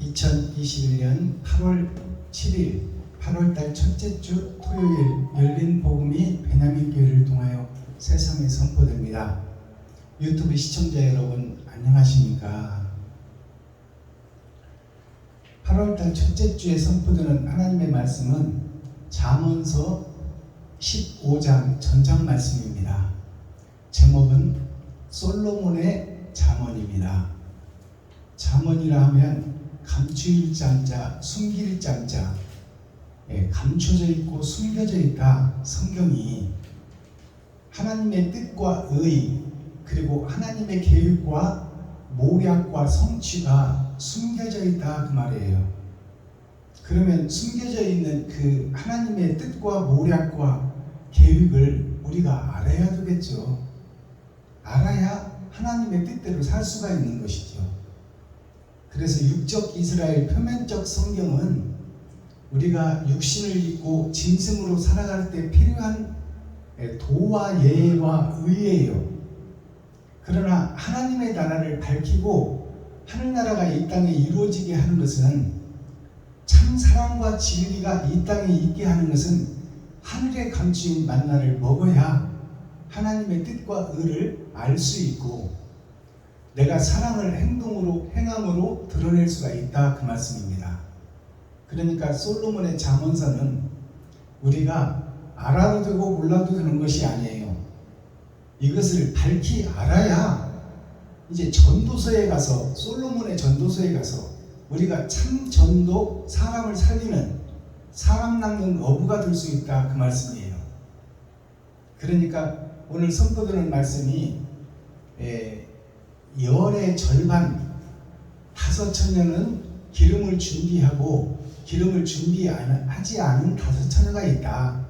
2021년 8월 7일 8월달 첫째 주 토요일 열린 복음이 베냐민교회를 통하여 세상에 선포됩니다. 유튜브 시청자 여러분 안녕하십니까? 8월달 첫째 주에 선포되는 하나님의 말씀은 잠언서 15장 전장 말씀입니다. 제목은 솔로몬의 잠언입니다. 잠언이라 하면 감추일 잠자, 숨길 잠자, 감춰져 있고 숨겨져 있다. 성경이 하나님의 뜻과 의, 그리고 하나님의 계획과 모략과 성취가 숨겨져 있다 그 말이에요. 그러면 숨겨져 있는 그 하나님의 뜻과 모략과 계획을 우리가 알아야 되겠죠. 알아야 하나님의 뜻대로 살 수가 있는 것이죠. 그래서 육적 이스라엘 표면적 성경은 우리가 육신을 입고 짐승으로 살아갈 때 필요한 도와 예와 의예요. 그러나 하나님의 나라를 밝히고 하늘나라가 이 땅에 이루어지게 하는 것은, 참 사랑과 진리가 이 땅에 있게 하는 것은 하늘에 감추인 만나를 먹어야 하나님의 뜻과 의를 알 수 있고 내가 사랑을 행동으로 행함으로 드러낼 수가 있다 그 말씀입니다. 그러니까 솔로몬의 잠언서는 우리가 알아도 되고 몰라도 되는 것이 아니에요. 이것을 밝히 알아야 이제 전도서에 가서, 솔로몬의 전도서에 가서 우리가 참 전도, 사람을 살리는, 사람 낚는 어부가 될 수 있다 그 말씀이에요. 그러니까 오늘 선포되는 말씀이 열의 절반 5,000년은 기름을 준비하고 기름을 준비하지 않은 5,000여가 있다.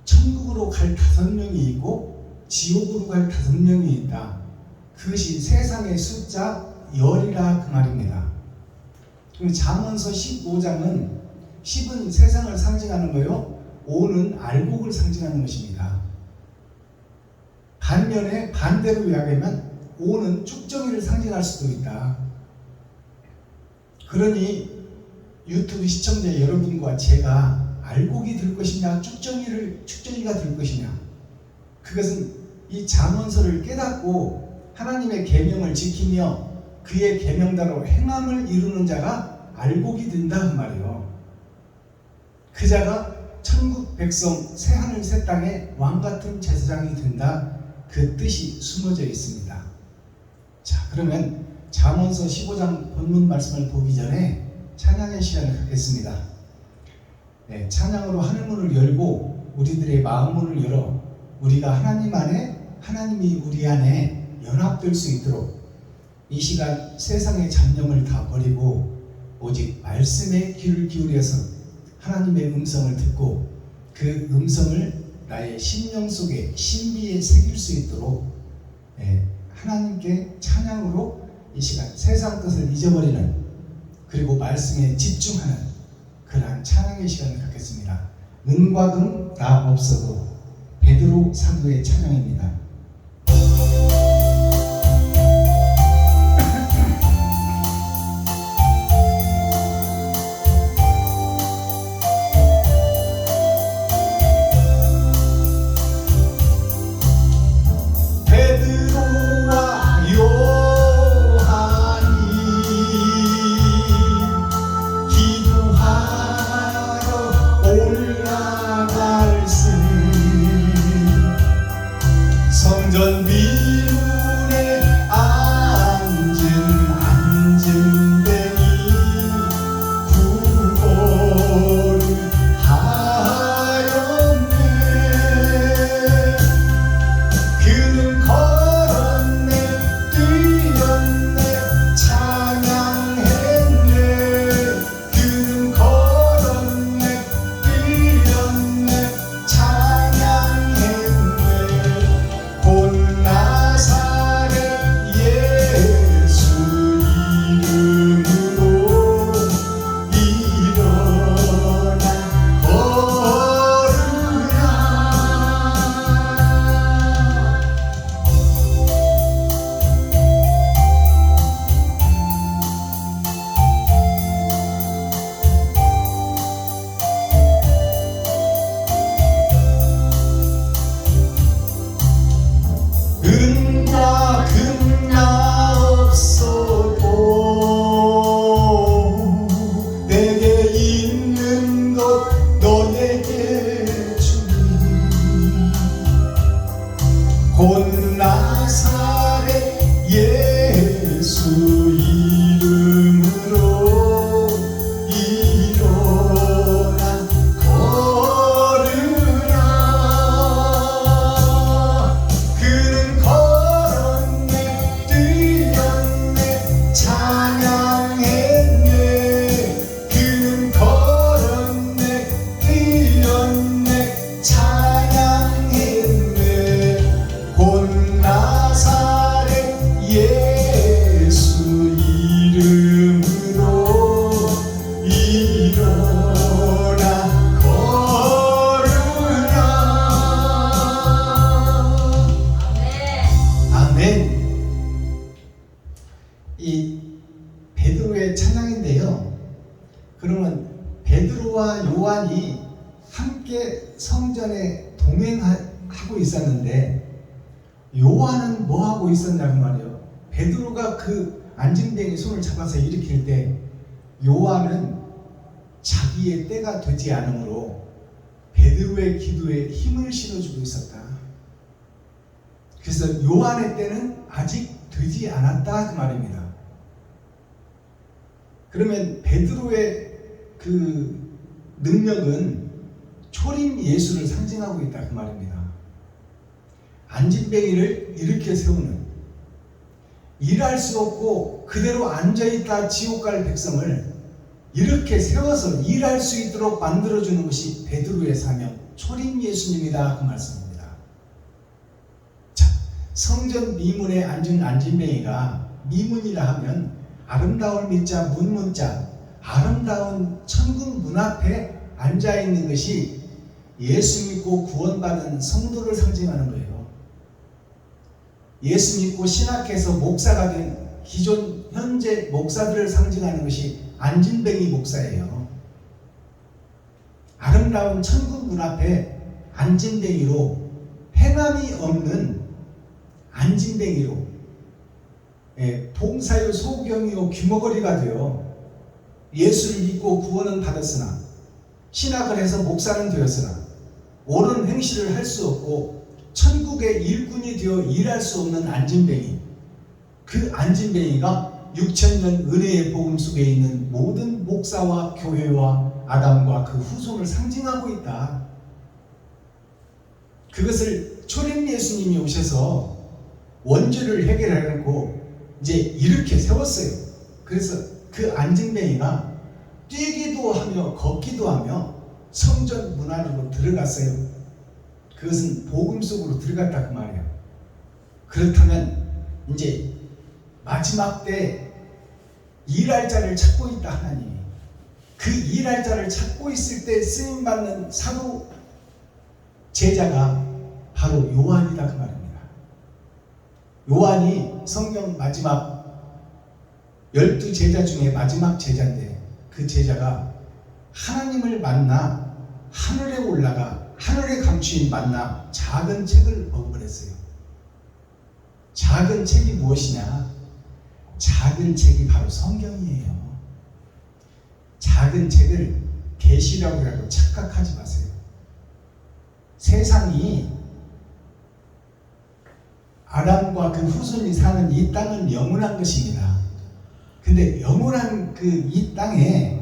천국으로 갈 5명이 있고 지옥으로 갈 5명이 있다. 그것이 세상의 숫자 열이라 그 말입니다. 그럼 잠언서 15장은 10은 세상을 상징하는 거요, 5는 알곡을 상징하는 것입니다. 반면에 반대로 이야기하면 5는 쭉정이를 상징할 수도 있다. 그러니 유튜브 시청자 여러분과 제가 알곡이 될 것이냐 쭉정이가 될 것이냐, 그것은 이 잠언서를 깨닫고 하나님의 계명을 지키며 그의 계명대로 행함을 이루는 자가 알곡이 된다 그 말이요. 그 자가 천국 백성 새하늘 새 땅의 왕같은 제사장이 된다, 그 뜻이 숨어져 있습니다. 자, 그러면 잠언서 15장 본문 말씀을 보기 전에 찬양의 시간을 갖겠습니다. 찬양으로 하늘문을 열고 우리들의 마음문을 열어 우리가 하나님 안에, 하나님이 우리 안에 연합될 수 있도록 이 시간 세상의 잡념을 다 버리고 오직 말씀에 귀를 기울여서 하나님의 음성을 듣고 그 음성을 나의 심령 속에 신비에 새길 수 있도록 하나님께 찬양으로 이 시간 세상 뜻을 잊어버리는, 그리고 말씀에 집중하는 그러한 찬양의 시간을 갖겠습니다. 은과 금 나 없어도 베드로 사도의 찬양입니다. 베드로의 찬양인데요. 그러면 베드로와 요한이 함께 성전에 동행하고 있었는데 요한은 뭐 하고 있었냐고 말이에요. 베드로가 그 안진뱅이 손을 잡아서 일으킬 때 요한은 자기의 때가 되지 않으므로 베드로의 기도에 힘을 실어주고 있었다. 그래서 요한의 때는 아직 되지 않았다 그 말입니다. 그러면 베드로의 그 능력은 초림 예수를 상징하고 있다 그 말입니다. 안진뱅이를 일으켜 세우는, 일할 수 없고 그대로 앉아있다 지옥 갈 백성을 이렇게 세워서 일할 수 있도록 만들어주는 것이 베드로의 사명, 초림 예수님이다 그 말씀입니다. 자, 성전 미문에 앉은 안진뱅이가, 미문이라 하면 아름다울 미자 문문자, 아름다운 천국 문 앞에 앉아있는 것이 예수 믿고 구원받은 성도를 상징하는 거예요. 예수 믿고 신학해서 목사가 된 기존 현재 목사들을 상징하는 것이 안진뱅이 목사예요. 아름다운 천국 문 앞에 안진뱅이로, 행함이 없는 안진뱅이로, 봉사요 소경이요 귀머거리가 되어 예수를 믿고 구원은 받았으나, 신학을 해서 목사는 되었으나 옳은 행실을 할 수 없고 천국의 일꾼이 되어 일할 수 없는 안진뱅이, 그 안진뱅이가 6000년 은혜의 복음 속에 있는 모든 목사와 교회와 아담과 그 후손을 상징하고 있다. 그것을 초림 예수님이 오셔서 원죄를 해결하고 이제 이렇게 세웠어요. 그래서 그 안진뱅이가 뛰기도 하며 걷기도 하며 성전 문 안으로 들어갔어요. 그것은 복음 속으로 들어갔다 그 말이에요. 그렇다면 이제 마지막 때 일할 자를 찾고 있다 하나님이. 그 일할 자를 찾고 있을 때 쓰임받는 사도 제자가 바로 요한이다 그 말입니다. 요한이 성경 마지막 12제자 중에 마지막 제자인데, 그 제자가 하나님을 만나 하늘에 올라가 하늘의 감추인 만나 작은 책을 먹어버렸어요. 작은 책이 무엇이냐? 작은 책이 바로 성경이에요. 작은 책을 계시라고 착각하지 마세요. 세상이 아담과 그 후손이 사는 이 땅은 영원한 것입니다. 근데 영원한 그 이 땅에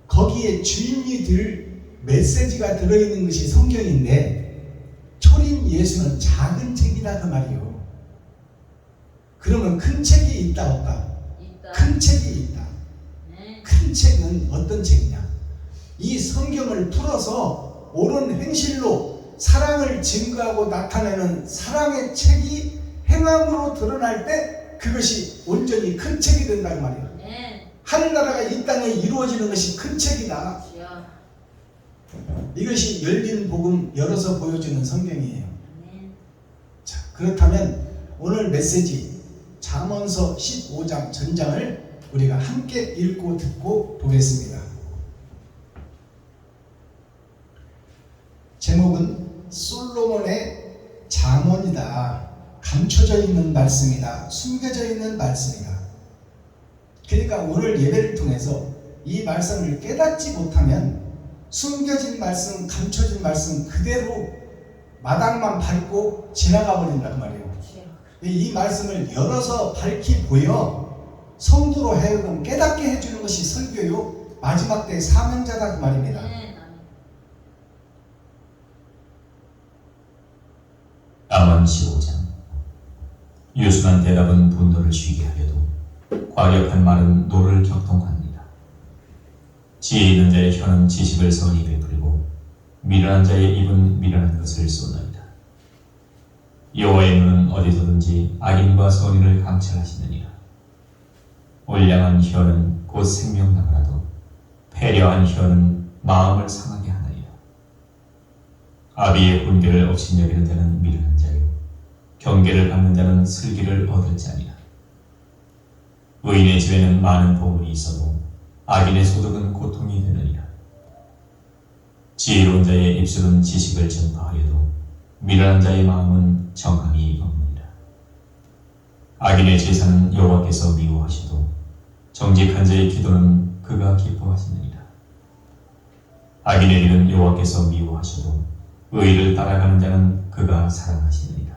거기에 주인이 될 메시지가 들어있는 것이 성경인데, 초림 예수는 작은 책이다 그 말이요. 그러면 큰 책이 있다 없다? 있다. 큰 책이 있다. 네. 큰 책은 어떤 책이냐? 이 성경을 풀어서 옳은 행실로 사랑을 증거하고 나타내는 사랑의 책이 행함으로 드러날 때 그것이 온전히 큰 책이 된다는 말이에요. 네. 하늘나라가 이 땅에 이루어지는 것이 큰 책이다. 이것이 열린 복음 열어서 보여주는 성경이에요. 자, 그렇다면 오늘 메시지 잠언서 15장 전장을 우리가 함께 읽고 듣고 보겠습니다. 제목은 솔로몬의 잠언이다. 감춰져 있는 말씀이다. 숨겨져 있는 말씀이다. 그러니까 오늘 예배를 통해서 이 말씀을 깨닫지 못하면 숨겨진 말씀, 감춰진 말씀 그대로 마당만 밟고 지나가 버린단 말이에요. 이 말씀을 열어서 밝히 보여 성도로 하여금 깨닫게 해주는 것이 설교요 마지막 때 사명자다 그 말입니다. 잠언 15장. 유순한 대답은 분노를 쉬게 하려도 과격한 말은 노를 격동합니다. 지혜 있는 자의 혀는 지식을 선히 베풀고 미련한 자의 입은 미련한 것을 쏟나이다. 여호와의 눈은 어디서든지 악인과 선인을 감찰하시느니라. 올량한 혀는 곧 생명나무라도 패려한 혀는 마음을 상하게 하나이다. 아비의 훈계를 업신여기는 자는 미련한 자요 경계를 받는 자는 슬기를 얻을 자니라. 의인의 집에는 많은 보물이 있어도 악인의 소득은 고통이 되느니라. 지혜로운 자의 입술은 지식을 전파하여도 미련한 자의 마음은 정함이 없느니라. 악인의 제사는 여호와께서 미워하시도 정직한 자의 기도는 그가 기뻐하시느니라. 악인의 일은 여호와께서 미워하시도 의를 따라가는 자는 그가 사랑하시느니라.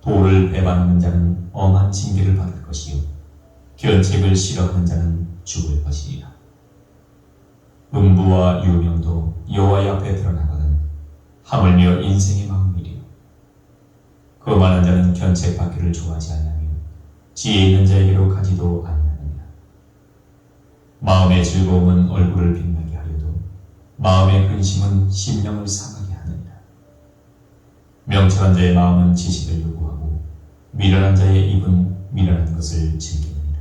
도를 배반하는 자는 엄한 징계를 받을 것이요 견책을 싫어하는 자는 죽을 것이니라. 음부와 유명도 여호와의 앞에 드러나거든 하물며 인생의 마음이리요. 거만한 자는 견책 받기를 좋아하지 아니하며 지혜 있는 자에게로 가지도 아니하느니라. 마음의 즐거움은 얼굴을 빛나게 하여도 마음의 근심은 심령을 상하게 하느니라. 명철한 자의 마음은 지식을 요구하고 미련한 자의 입은 미련한 것을 즐기느니라.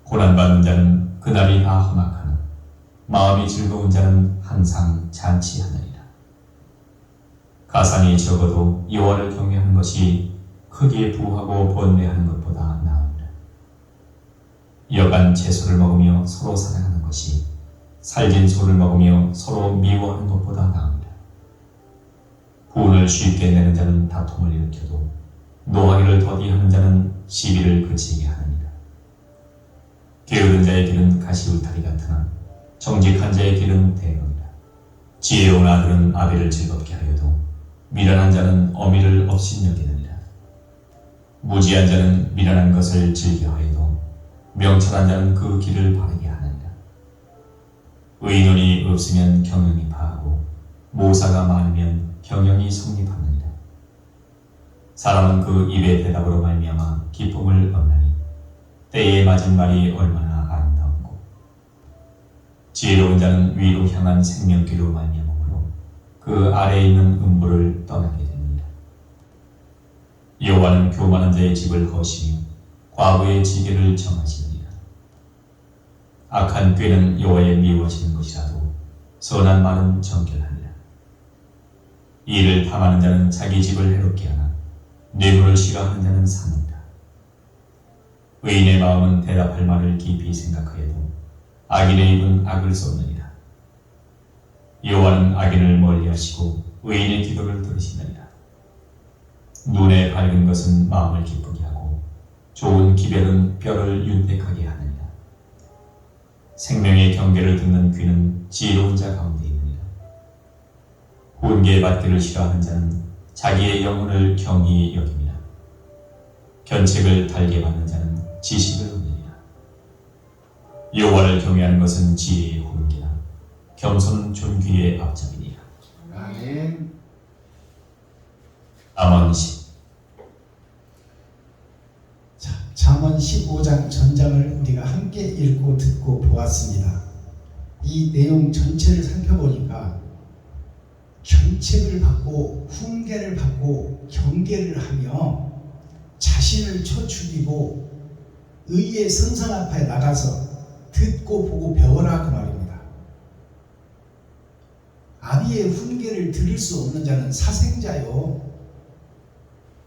고난받는 자는 그날이 다 험악하나 마음이 즐거운 자는 항상 잔치하느니라. 가산이 적어도 여호와를 경외하는 것이 크게 부하고 번뇌하는 것보다 나으니라. 여간 채소를 먹으며 서로 사랑하는 것이 살진 소를 먹으며 서로 미워하는 것보다 나으니라. 분을 쉽게 내는 자는 다툼을 일으켜도 노하기를 더디하는 자는 시비를 그치게 하느니라. 게으른 자의 길은 가시울타리 같으나 정직한 자의 길은 대로니라. 지혜로운 아들은 아비를 즐겁게 하여도 미련한 자는 어미를 업신여기느니라. 무지한 자는 미련한 것을 즐겨하여도 명철한 자는 그 길을 바르게 하느니라. 의논이 없으면 경영이 파하고 모사가 많으면 경영이 성립하느니라. 사람은 그 입의 대답으로 말미암아 기쁨을 얻나니 때에 맞은 말이 얼마나 아름다운고 지혜로운 자는 위로 향한 생명길로 말미암으므로 그 아래에 있는 음부를 떠나게 됩니다. 여호와는 교만한 자의 집을 허시며 과부의 지게를 정하시느니라. 악한 꾀는 여호와의 미워하시는 것이라도 선한 말은 정결하니라. 이를 탐하는 자는 자기 집을 해롭게 하나 뇌물을 싫어하는 자는 사느니라. 의인의 마음은 대답할 말을 깊이 생각하여도 악인의 입은 악을 쏟느니라. 여호와는 악인을 멀리하시고 의인의 기도를 들으시느니라. 눈에 밝은 것은 마음을 기쁘게 하고 좋은 기별은 뼈를 윤택하게 하느니라. 생명의 경계를 듣는 귀는 지혜로운 자 가운데 있느니라. 훈계받기를 싫어하는 자는 자기의 영혼을 경히 여깁니다. 견책을 달게 받는 자는 지식을 얻느니라. 여호와를 경외하는 것은 지혜의 훈계라 겸손은 존귀의 앞잡이니라. 아멘. 잠언 10. 자, 잠언 15장 전장을 우리가 함께 읽고 듣고 보았습니다. 이 내용 전체를 살펴보니까 견책을 받고 훈계를 받고 경계를 하며 자신을 쳐죽이고 의의 선상 앞에 나가서 듣고 보고 배워라 그 말입니다. 아비의 훈계를 들을 수 없는 자는 사생자요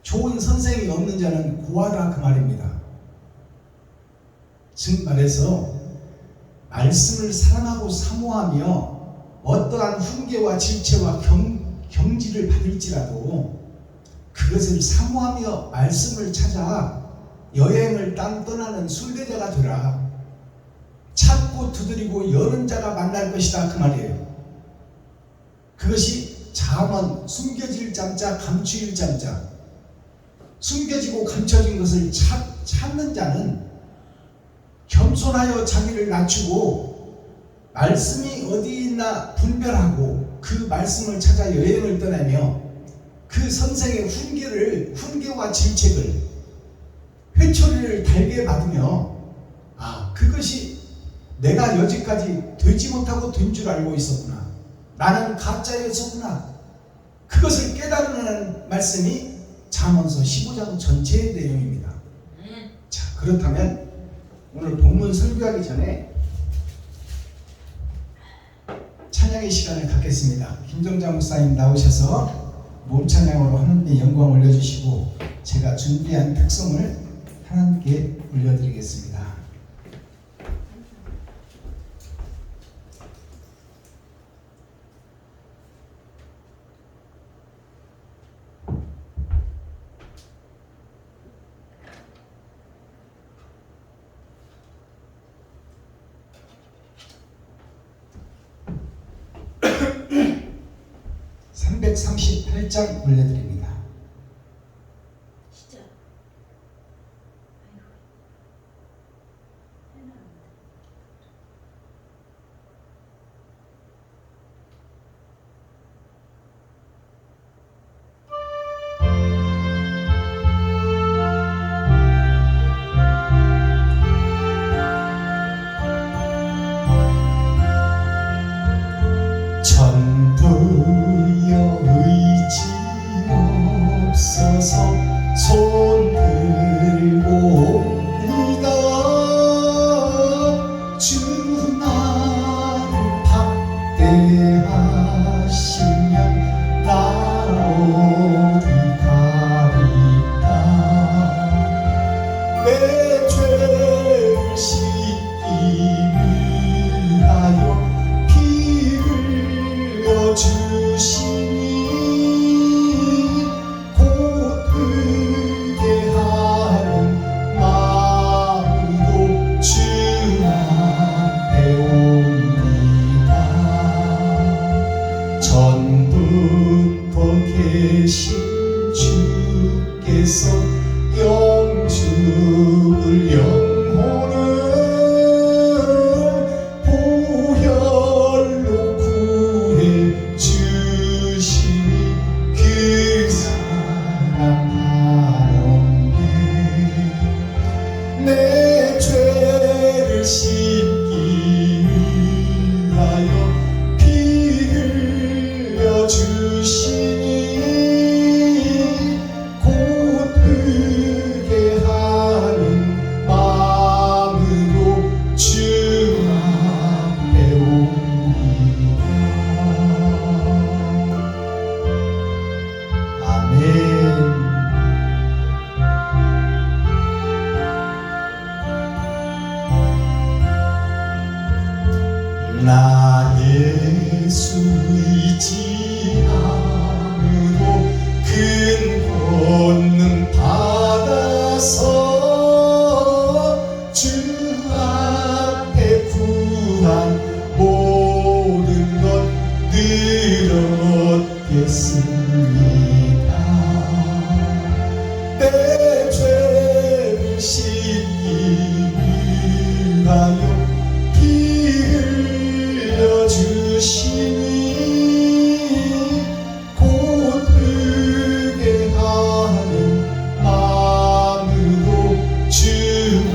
좋은 선생이 없는 자는 고아라 그 말입니다. 즉 말해서 말씀을 사랑하고 사모하며 어떠한 훈계와 질체와 경지를 받을지라도 그것을 사모하며 말씀을 찾아 여행을 떠나는 순례자가 되라. 찾고 두드리고 여는 자가 만날 것이다 그 말이에요. 그것이 잠언 숨겨질 잠자 감추일 잠자. 숨겨지고 감춰진 것을 찾는 자는 겸손하여 자기를 낮추고 말씀이 어디 있나 분별하고 그 말씀을 찾아 여행을 떠나며 그 선생의 훈계와 질책을 회초리를 달게 받으며 그것이 내가 여지까지 되지 못하고 된 줄 알고 있었구나. 나는 가짜였었구나. 그것을 깨달으는 말씀이 잠언서 15장 전체의 내용입니다. 자, 그렇다면 오늘 본문 설교하기 전에 찬양의 시간을 갖겠습니다. 김정자 목사님 나오셔서 몸 찬양으로 하나님의 영광을 올려주시고 제가 준비한 특송을 하나님께 올려드리겠습니다. (338장) 올려드립니다. 진짜. 아이고. 해나는데. 전부여 의지 없어서 손 들고이다. 주 나를 박대하시면 나 어디 가리까. 내 죄를 씻기 위하여 피 흘려 주시니 곧게 하는 마음으로 주 앞에 옵니다. 전부터 계신 주께서 영죽을 영혼을 보혈로 구해 주시니 그 사랑하는데 내 죄를 씻기 위하여 피 흘려 주시니 곧게 하는 마음으로 주 앞에 옵니다. 아멘. 나 예수 의지함으로 큰 권능 받아서 주 앞에 구한 모든 것 늘 얻겠습니다. 내 죄를 씻기 위하여 피 흘려 주시니 곧게 하는 마음으로 주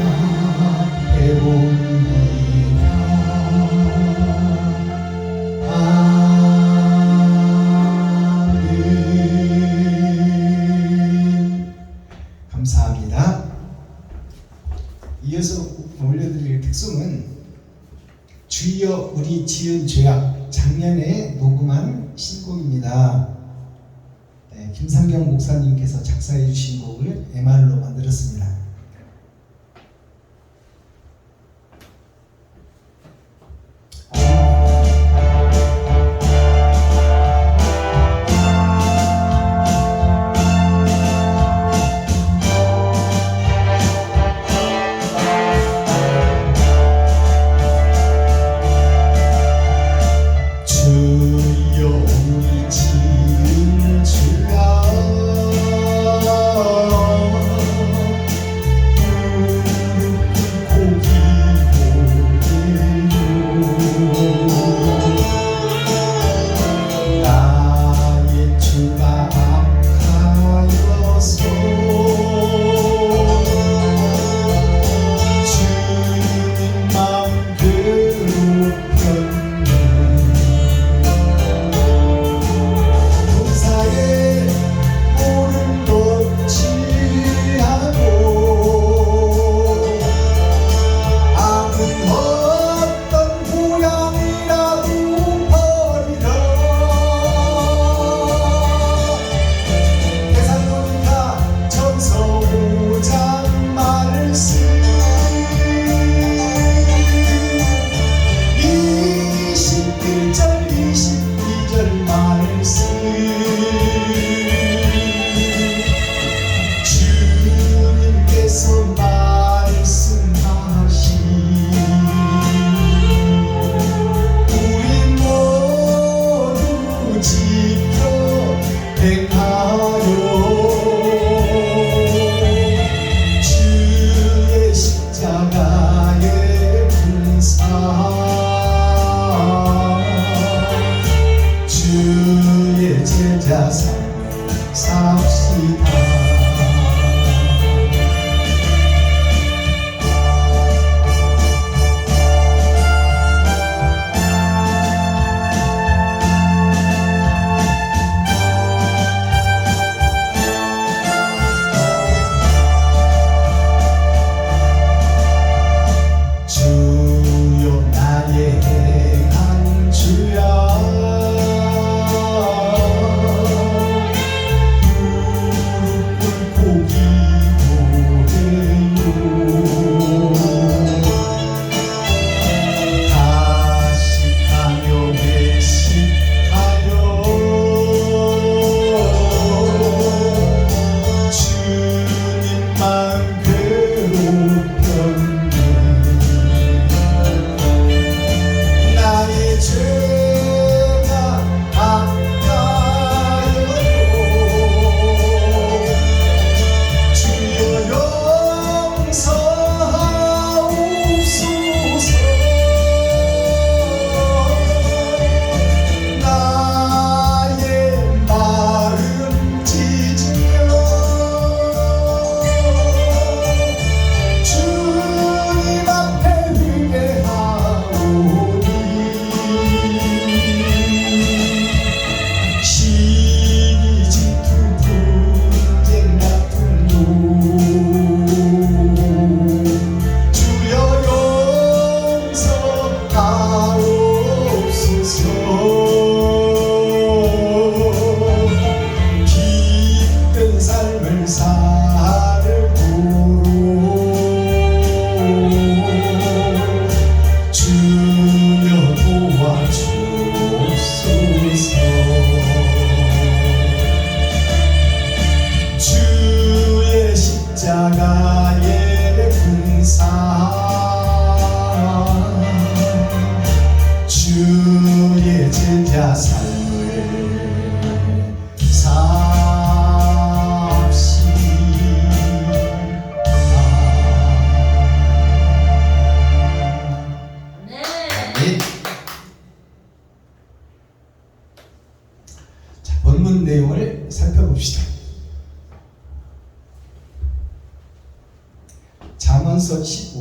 앞에 옵니다. 아멘. 감사합니다. 이어서 올려드릴 특송은 주여 우리 지은 죄악, 작년에 녹음한 신곡입니다. 네, 김상경 목사님께서 작사해 주신 곡을 MR로 만들었습니다. 주여 우리 지은 죄악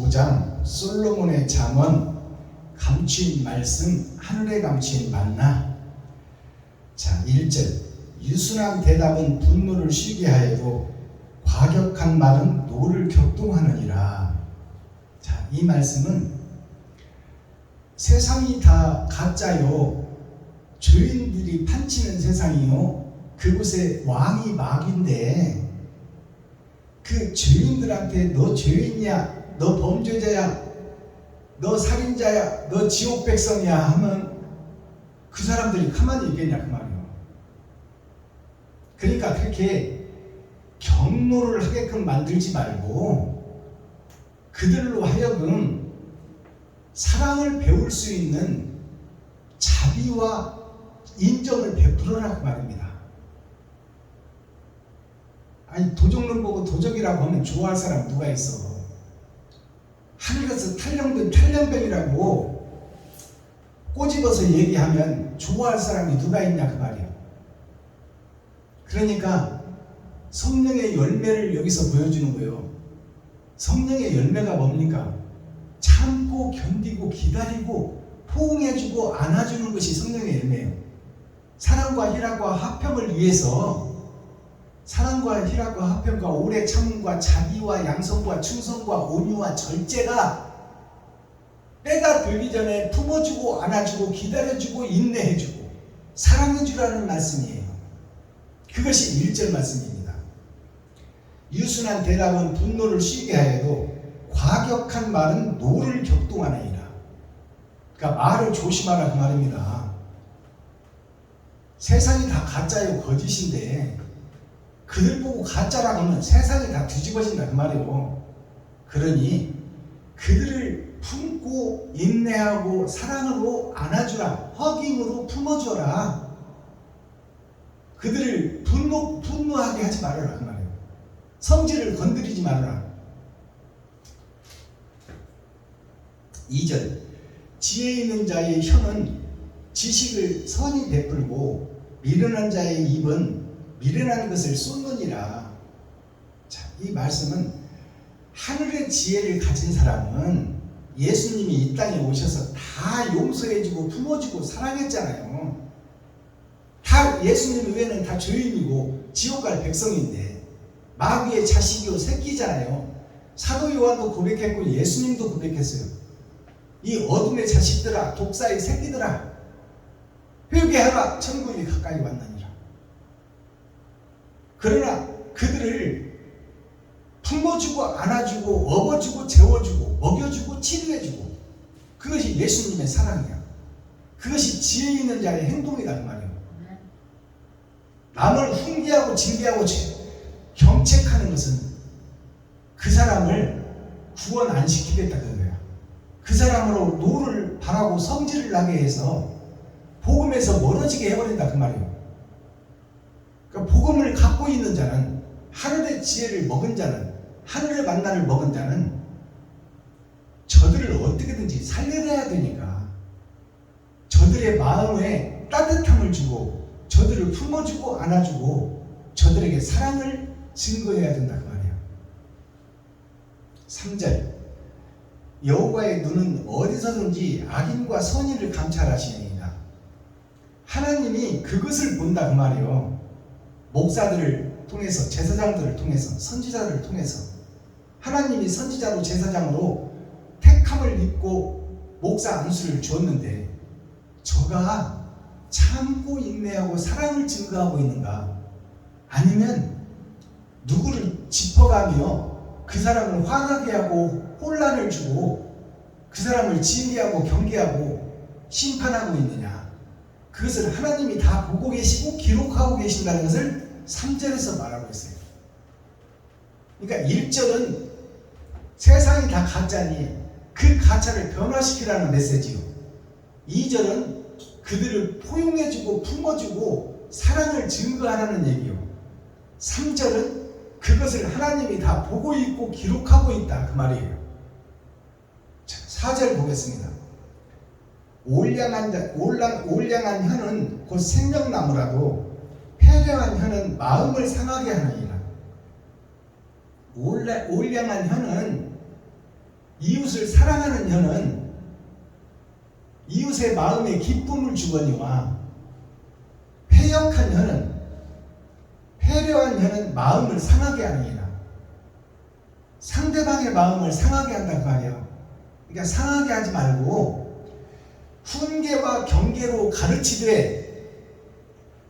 15장 솔로몬의 잠언 감추인 말씀 하늘에 감추인 만나. 자, 1절 유순한 대답은 분노를 쉬게 하여도 과격한 말은 노를 격동하느니라. 자, 이 말씀은 세상이 다 가짜요, 죄인들이 판치는 세상이요, 그곳에 왕이 막인데 그 죄인들한테 너 죄인이야, 너 범죄자야, 너 살인자야, 너 지옥 백성이야 하면 그 사람들이 가만히 있겠냐 그 말이에요. 그러니까 그렇게 경노를 하게끔 만들지 말고 그들로 하여금 사랑을 배울 수 있는 자비와 인정을 베풀어라고 말입니다. 아니, 도적놈 보고 도적이라고 하면 좋아할 사람 누가 있어? 하늘에서 탈령된 탈령병이라고 꼬집어서 얘기하면 좋아할 사람이 누가 있냐 그 말이야. 그러니까 성령의 열매를 여기서 보여주는 거예요. 성령의 열매가 뭡니까? 참고 견디고 기다리고 포옹해주고 안아주는 것이 성령의 열매예요. 사랑과 희락과 화평을 위해서 사랑과 희락과 화평과 오래 참음과 자비와 양성과 충성과 온유와 절제가 때가 들기 전에 품어주고 안아주고 기다려주고 인내해주고 사랑해주라는 말씀이에요. 그것이 1절 말씀입니다. 유순한 대답은 분노를 쉬게 하여도 과격한 말은 노를 격동하느니라. 그러니까 말을 조심하라 그 말입니다. 세상이 다 가짜요 거짓인데 그들 보고 가짜라고 하면 세상이 다 뒤집어진다 그 말이에요. 그러니 그들을 품고 인내하고 사랑으로 안아주라. 허깅으로 품어줘라. 그들을 분노하게 하지 말아라 그 말이에요. 성질을 건드리지 말아라. 2절 지혜 있는 자의 혀는 지식을 선히 베풀고 미련한 자의 입은 미련한 것을 쏟느니라. 자, 이 말씀은 하늘의 지혜를 가진 사람은 예수님이 이 땅에 오셔서 다 용서해주고 품어주고 사랑했잖아요. 다 예수님 외에는 다 죄인이고 지옥 갈 백성인데 마귀의 자식이요 새끼잖아요. 사도 요한도 고백했고 예수님도 고백했어요. 이 어둠의 자식들아, 독사의 새끼들아, 회개하라, 천국이 가까이 왔느니라. 그러나 그들을 품어주고 안아주고 업어주고 재워주고 먹여주고 치료해주고 그것이 예수님의 사랑이야. 그것이 지혜 있는 자의 행동이다 그 말이에요. 남을 훈계하고 징계하고 경책하는 것은 그 사람을 구원 안 시키겠다 그런 거야. 그 사람으로 노를 바라고 성질을 나게 해서 복음에서 멀어지게 해버린다 그 말이에요. 그러니까 복음을 갖고 있는 자는, 하늘의 지혜를 먹은 자는, 하늘의 만나를 먹은 자는 저들을 어떻게든지 살려내야 되니까 저들의 마음에 따뜻함을 주고 저들을 품어주고 안아주고 저들에게 사랑을 증거해야 된다 그 말이에요. 3절 여호와의 눈은 어디서든지 악인과 선인을 감찰하시니이다. 하나님이 그것을 본다 그 말이에요. 목사들을 통해서, 제사장들을 통해서, 선지자들을 통해서 하나님이 선지자로 제사장으로 택함을 입고 목사 안수를 주었는데 저가 참고 인내하고 사랑을 증거하고 있는가, 아니면 누구를 짚어가며 그 사람을 화나게 하고 혼란을 주고 그 사람을 진리하고 경계하고 심판하고 있느냐, 그것을 하나님이 다 보고 계시고 기록하고 계신다는 것을 3절에서 말하고 있어요. 그러니까 1절은 세상이 다 가짜니 그 가짜를 변화시키라는 메시지요. 2절은 그들을 포용해주고 품어주고 사랑을 증거하라는 얘기요. 3절은 그것을 하나님이 다 보고 있고 기록하고 있다 그 말이에요. 자, 4절 보겠습니다. 올량한 혀는 곧 생명나무라도 패령한 혀는 마음을 상하게 하느니라. 올량한 혀는 이웃을 사랑하는 혀는 이웃의 마음에 기쁨을 주거니와 패역한 혀는 패려한 혀는 마음을 상하게 하느니라. 상대방의 마음을 상하게 한다고 말이에요. 그러니까 상하게 하지 말고 훈계와 경계로 가르치되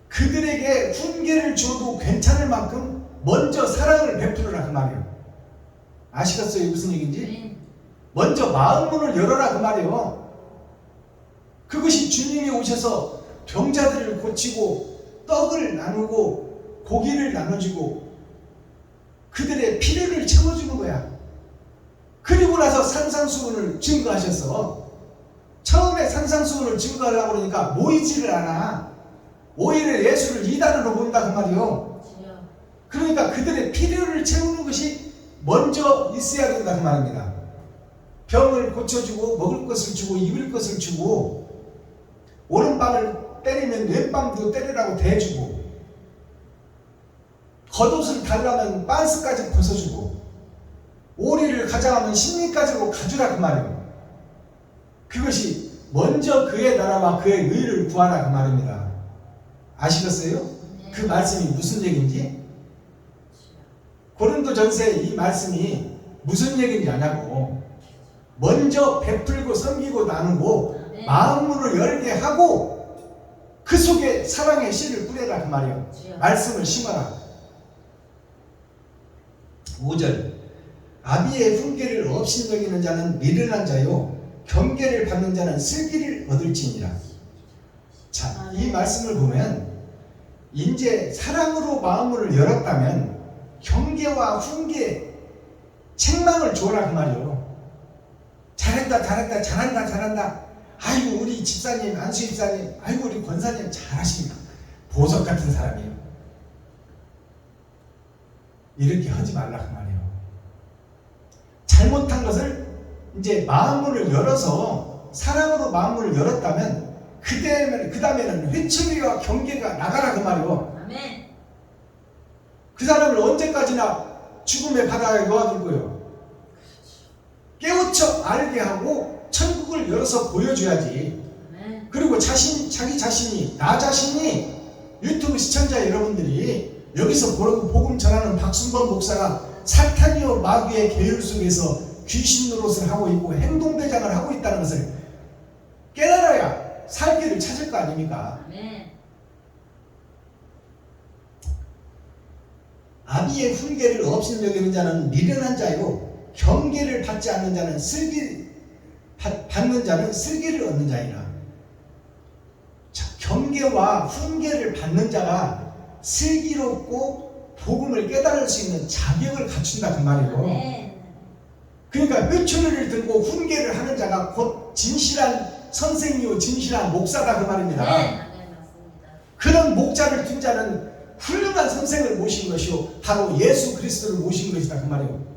그들에게 훈계를 줘도 괜찮을 만큼 먼저 사랑을 베풀으라 그 말이에요. 아시겠어요? 무슨 얘기인지? 먼저 마음문을 열어라 그 말이에요. 그것이 주님이 오셔서 병자들을 고치고 떡을 나누고 고기를 나눠주고 그들의 필요를 채워주는 거야. 그리고 나서 산상수훈을 증거하셨어. 처음에 산상수훈을 증거하려고 그러니까 모이지를 않아. 오히려 예수를 이단으로 본다 그 말이요. 그러니까 그들의 필요를 채우는 것이 먼저 있어야 된다 그 말입니다. 병을 고쳐주고 먹을 것을 주고 입을 것을 주고 오른밤을 때리면 왼밤도 때리라고 대주고 겉옷을 달라면 빤스까지 벗어주고 오리를 가져가면 신민까지로 가주라 그 말이에요. 그것이 먼저 그의 나라와 그의 의를 구하라 그 말입니다. 아시겠어요? 그 말씀이 무슨 얘기인지? 고린도전서에 이 말씀이 무슨 얘기인지 아냐고. 먼저 베풀고 섬기고 나누고 마음문을 열게 하고 그 속에 사랑의 씨를 뿌려라 그 말이에요. 말씀을 심어라. 5절 아비의 훈계를 업신여기는 자는 미련한 자요 경계를 받는 자는 슬기를 얻을지니라. 자, 이 말씀을 보면 이제 사랑으로 마음을 열었다면 경계와 훈계 책망을 줘라 그 말이요. 잘한다 잘한다 잘한다 잘한다. 아이고 우리 집사님 안수 집사님 아이고 우리 권사님 잘하십니다. 보석 같은 사람이에요. 이렇게 하지 말라 그 말이에요. 잘못한 것을 이제 마음문을 열어서 사랑으로 마음문을 열었다면 그 다음에는 회초리와 경계가 나가라 그 말이요. 아멘. 그 사람을 언제까지나 죽음의 바다에 놓아둘 거예요. 깨우쳐 알게 하고 천국을 열어서 보여줘야지. 아멘. 그리고 자기 자신이 나 자신이 유튜브 시청자 여러분들이 여기서 복음 전하는 박순범 목사가 사탄이요 마귀의 계율 속에서 귀신 노릇을 하고 있고 행동대장을 하고 있다는 것을 깨달아야 살 길을 찾을 거 아닙니까? 아멘. 아비의 훈계를 업신여기는 자는 미련한 자요 경계를 받지 않는 자는 받는 자는 슬기를 얻는 자이라. 자, 경계와 훈계를 받는 자가 슬기롭고 복음을 깨달을 수 있는 자격을 갖춘다 그 말이고. 아멘. 그러니까 회초리를 들고 훈계를 하는 자가 곧 진실한 선생이요 진실한 목사다 그 말입니다. 아멘. 아멘. 맞습니다. 그런 목자를 둔 자는 훌륭한 선생을 모신 것이요 바로 예수 그리스도를 모신 것이다 그 말이에요.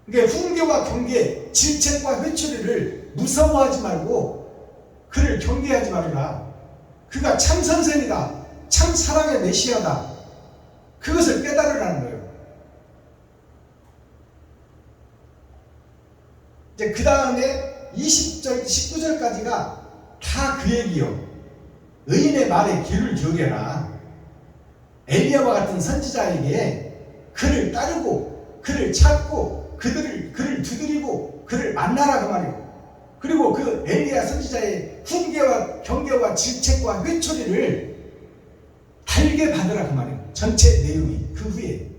그러니까 훈계와 경계, 질책과 회초리를 무서워하지 말고 그를 경계하지 말아라. 그가 참 선생이다, 참 사랑의 메시아다. 그것을 깨달으라는 거예요. 이제 그 다음에 20절, 19절까지가 다 그 얘기요. 의인의 말에 귀를 기울여라. 엘리야와 같은 선지자에게 그를 따르고 그를 찾고 그를 두드리고 그를 만나라 그 말이에요. 그리고 그 엘리야 선지자의 훈계와 경계와 질책과 회초리를 달게 받으라 그 말이에요. 전체 내용이 그 후에.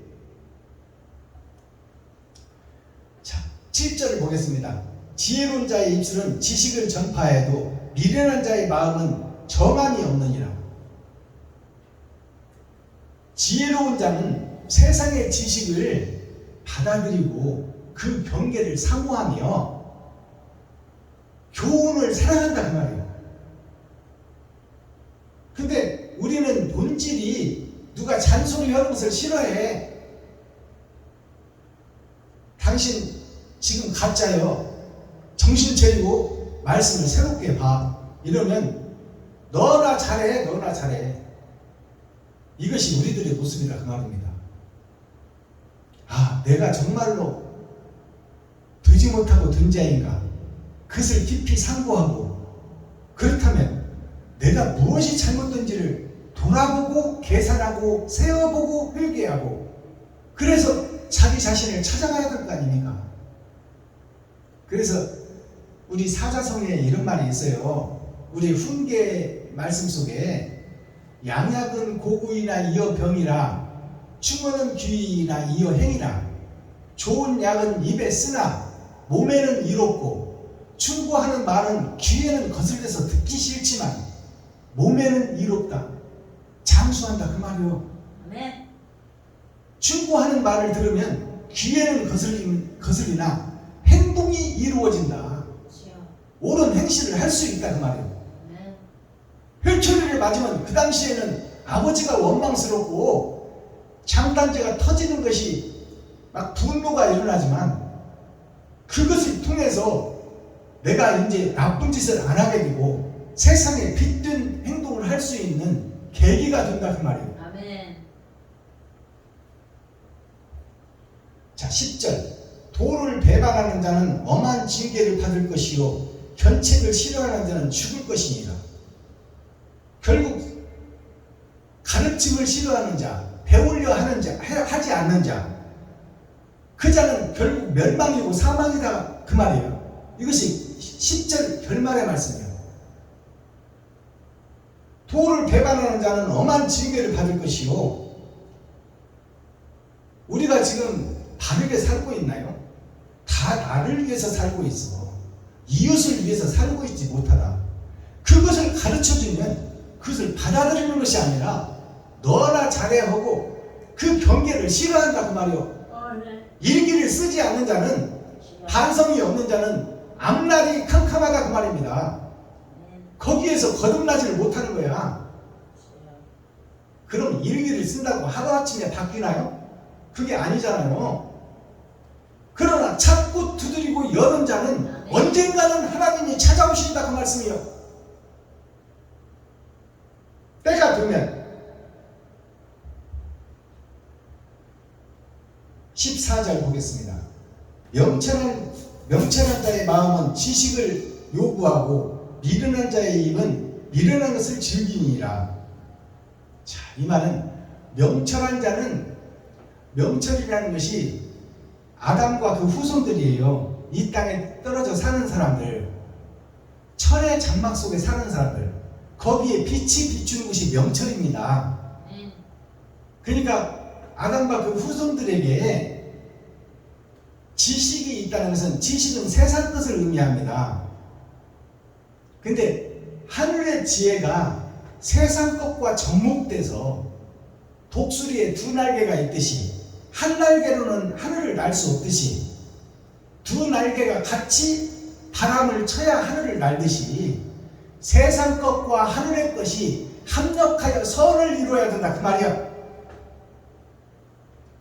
자, 7절을 보겠습니다. 지혜로운 자의 입술은 지식을 전파해도 미련한 자의 마음은 정함이 없느니라. 지혜로운 자는 세상의 지식을 받아들이고 그 경계를 사모하며 교훈을 사랑한다 그 말이에요. 근데 우리는 본질이 누가 잔소리 하는 것을 싫어해. 당신 지금 가짜요. 정신 차리고 말씀을 새롭게 봐. 이러면 너나 잘해, 너나 잘해. 이것이 우리들의 모습이라 그 말입니다. 아, 내가 정말로 두지 못하고 둔 자인가? 그것을 깊이 상고하고, 그렇다면 내가 무엇이 잘못된지를 돌아보고 계산하고 세어보고 회개하고, 그래서 자기 자신을 찾아가야 될 거 아닙니까? 그래서 우리 사자성에 이런 말이 있어요. 우리 훈계 말씀 속에 양약은 고구이나 이어 병이라, 충언은 귀이나 이어 행이라. 좋은 약은 입에 쓰나 몸에는 이롭고, 충고하는 말은 귀에는 거슬려서 듣기 싫지만 몸에는 이롭다. 장수한다 그 말이요. 아멘. 충고하는 말을 들으면 귀에는 거슬리나 행동이 이루어진다. 주여. 옳은 행실을 할 수 있다 그 말이에요. 아멘. 혈초리를 맞으면 그 당시에는 아버지가 원망스럽고 장단제가 터지는 것이 막 분노가 일어나지만, 그것을 통해서 내가 이제 나쁜 짓을 안 하게 되고 세상에 빛된 행동을 할 수 있는 계기가 된다 그 말이에요. 아멘. 자, 10절. 도를 배반하는 자는 엄한 징계를 받을 것이요 견책을 싫어하는 자는 죽을 것입니다. 결국 가르침을 싫어하는 자, 배우려 하는 자, 하지 않는 자, 그 자는 결국 멸망이고 사망이다 그 말이에요. 이것이 10절 결말의 말씀이에요. 도를 배반하는 자는 엄한 징계를 받을 것이요. 우리가 지금 바르게 살고 있나요? 다 나를 위해서 살고 있어. 이웃을 위해서 살고 있지 못하다. 그것을 가르쳐주면 그것을 받아들이는 것이 아니라 너나 잘해하고 그 경계를 싫어한다 그 말이요. 일기를 쓰지 않는 자는, 반성이 없는 자는 앞날이 캄캄하다 그 말입니다. 거기에서 거듭나지를 못하는 거야. 그럼 일기를 쓴다고 하루아침에 바뀌나요? 그게 아니잖아요. 그러나 찾고 두드리고 여는 자는 언젠가는 하나님이 찾아오신다 그 말씀이요. 때가 되면 14절 보겠습니다. 명철한 자의 마음은 지식을 요구하고 미련한 자의 입은 미련한 것을 즐기니라. 자, 이 말은 명철한 자는, 명철이라는 것이 아담과 그 후손들이에요. 이 땅에 떨어져 사는 사람들, 철의 장막 속에 사는 사람들, 거기에 빛이 비추는 것이 명철입니다. 그러니까 아담과 그 후손들에게 지식이 있다는 것은, 지식은 세상 것을 의미합니다. 근데 하늘의 지혜가 세상 것과 접목돼서 독수리에 두 날개가 있듯이, 한 날개로는 하늘을 날 수 없듯이 두 날개가 같이 바람을 쳐야 하늘을 날듯이 세상 것과 하늘의 것이 합력하여 선을 이루어야 된다 그 말이야.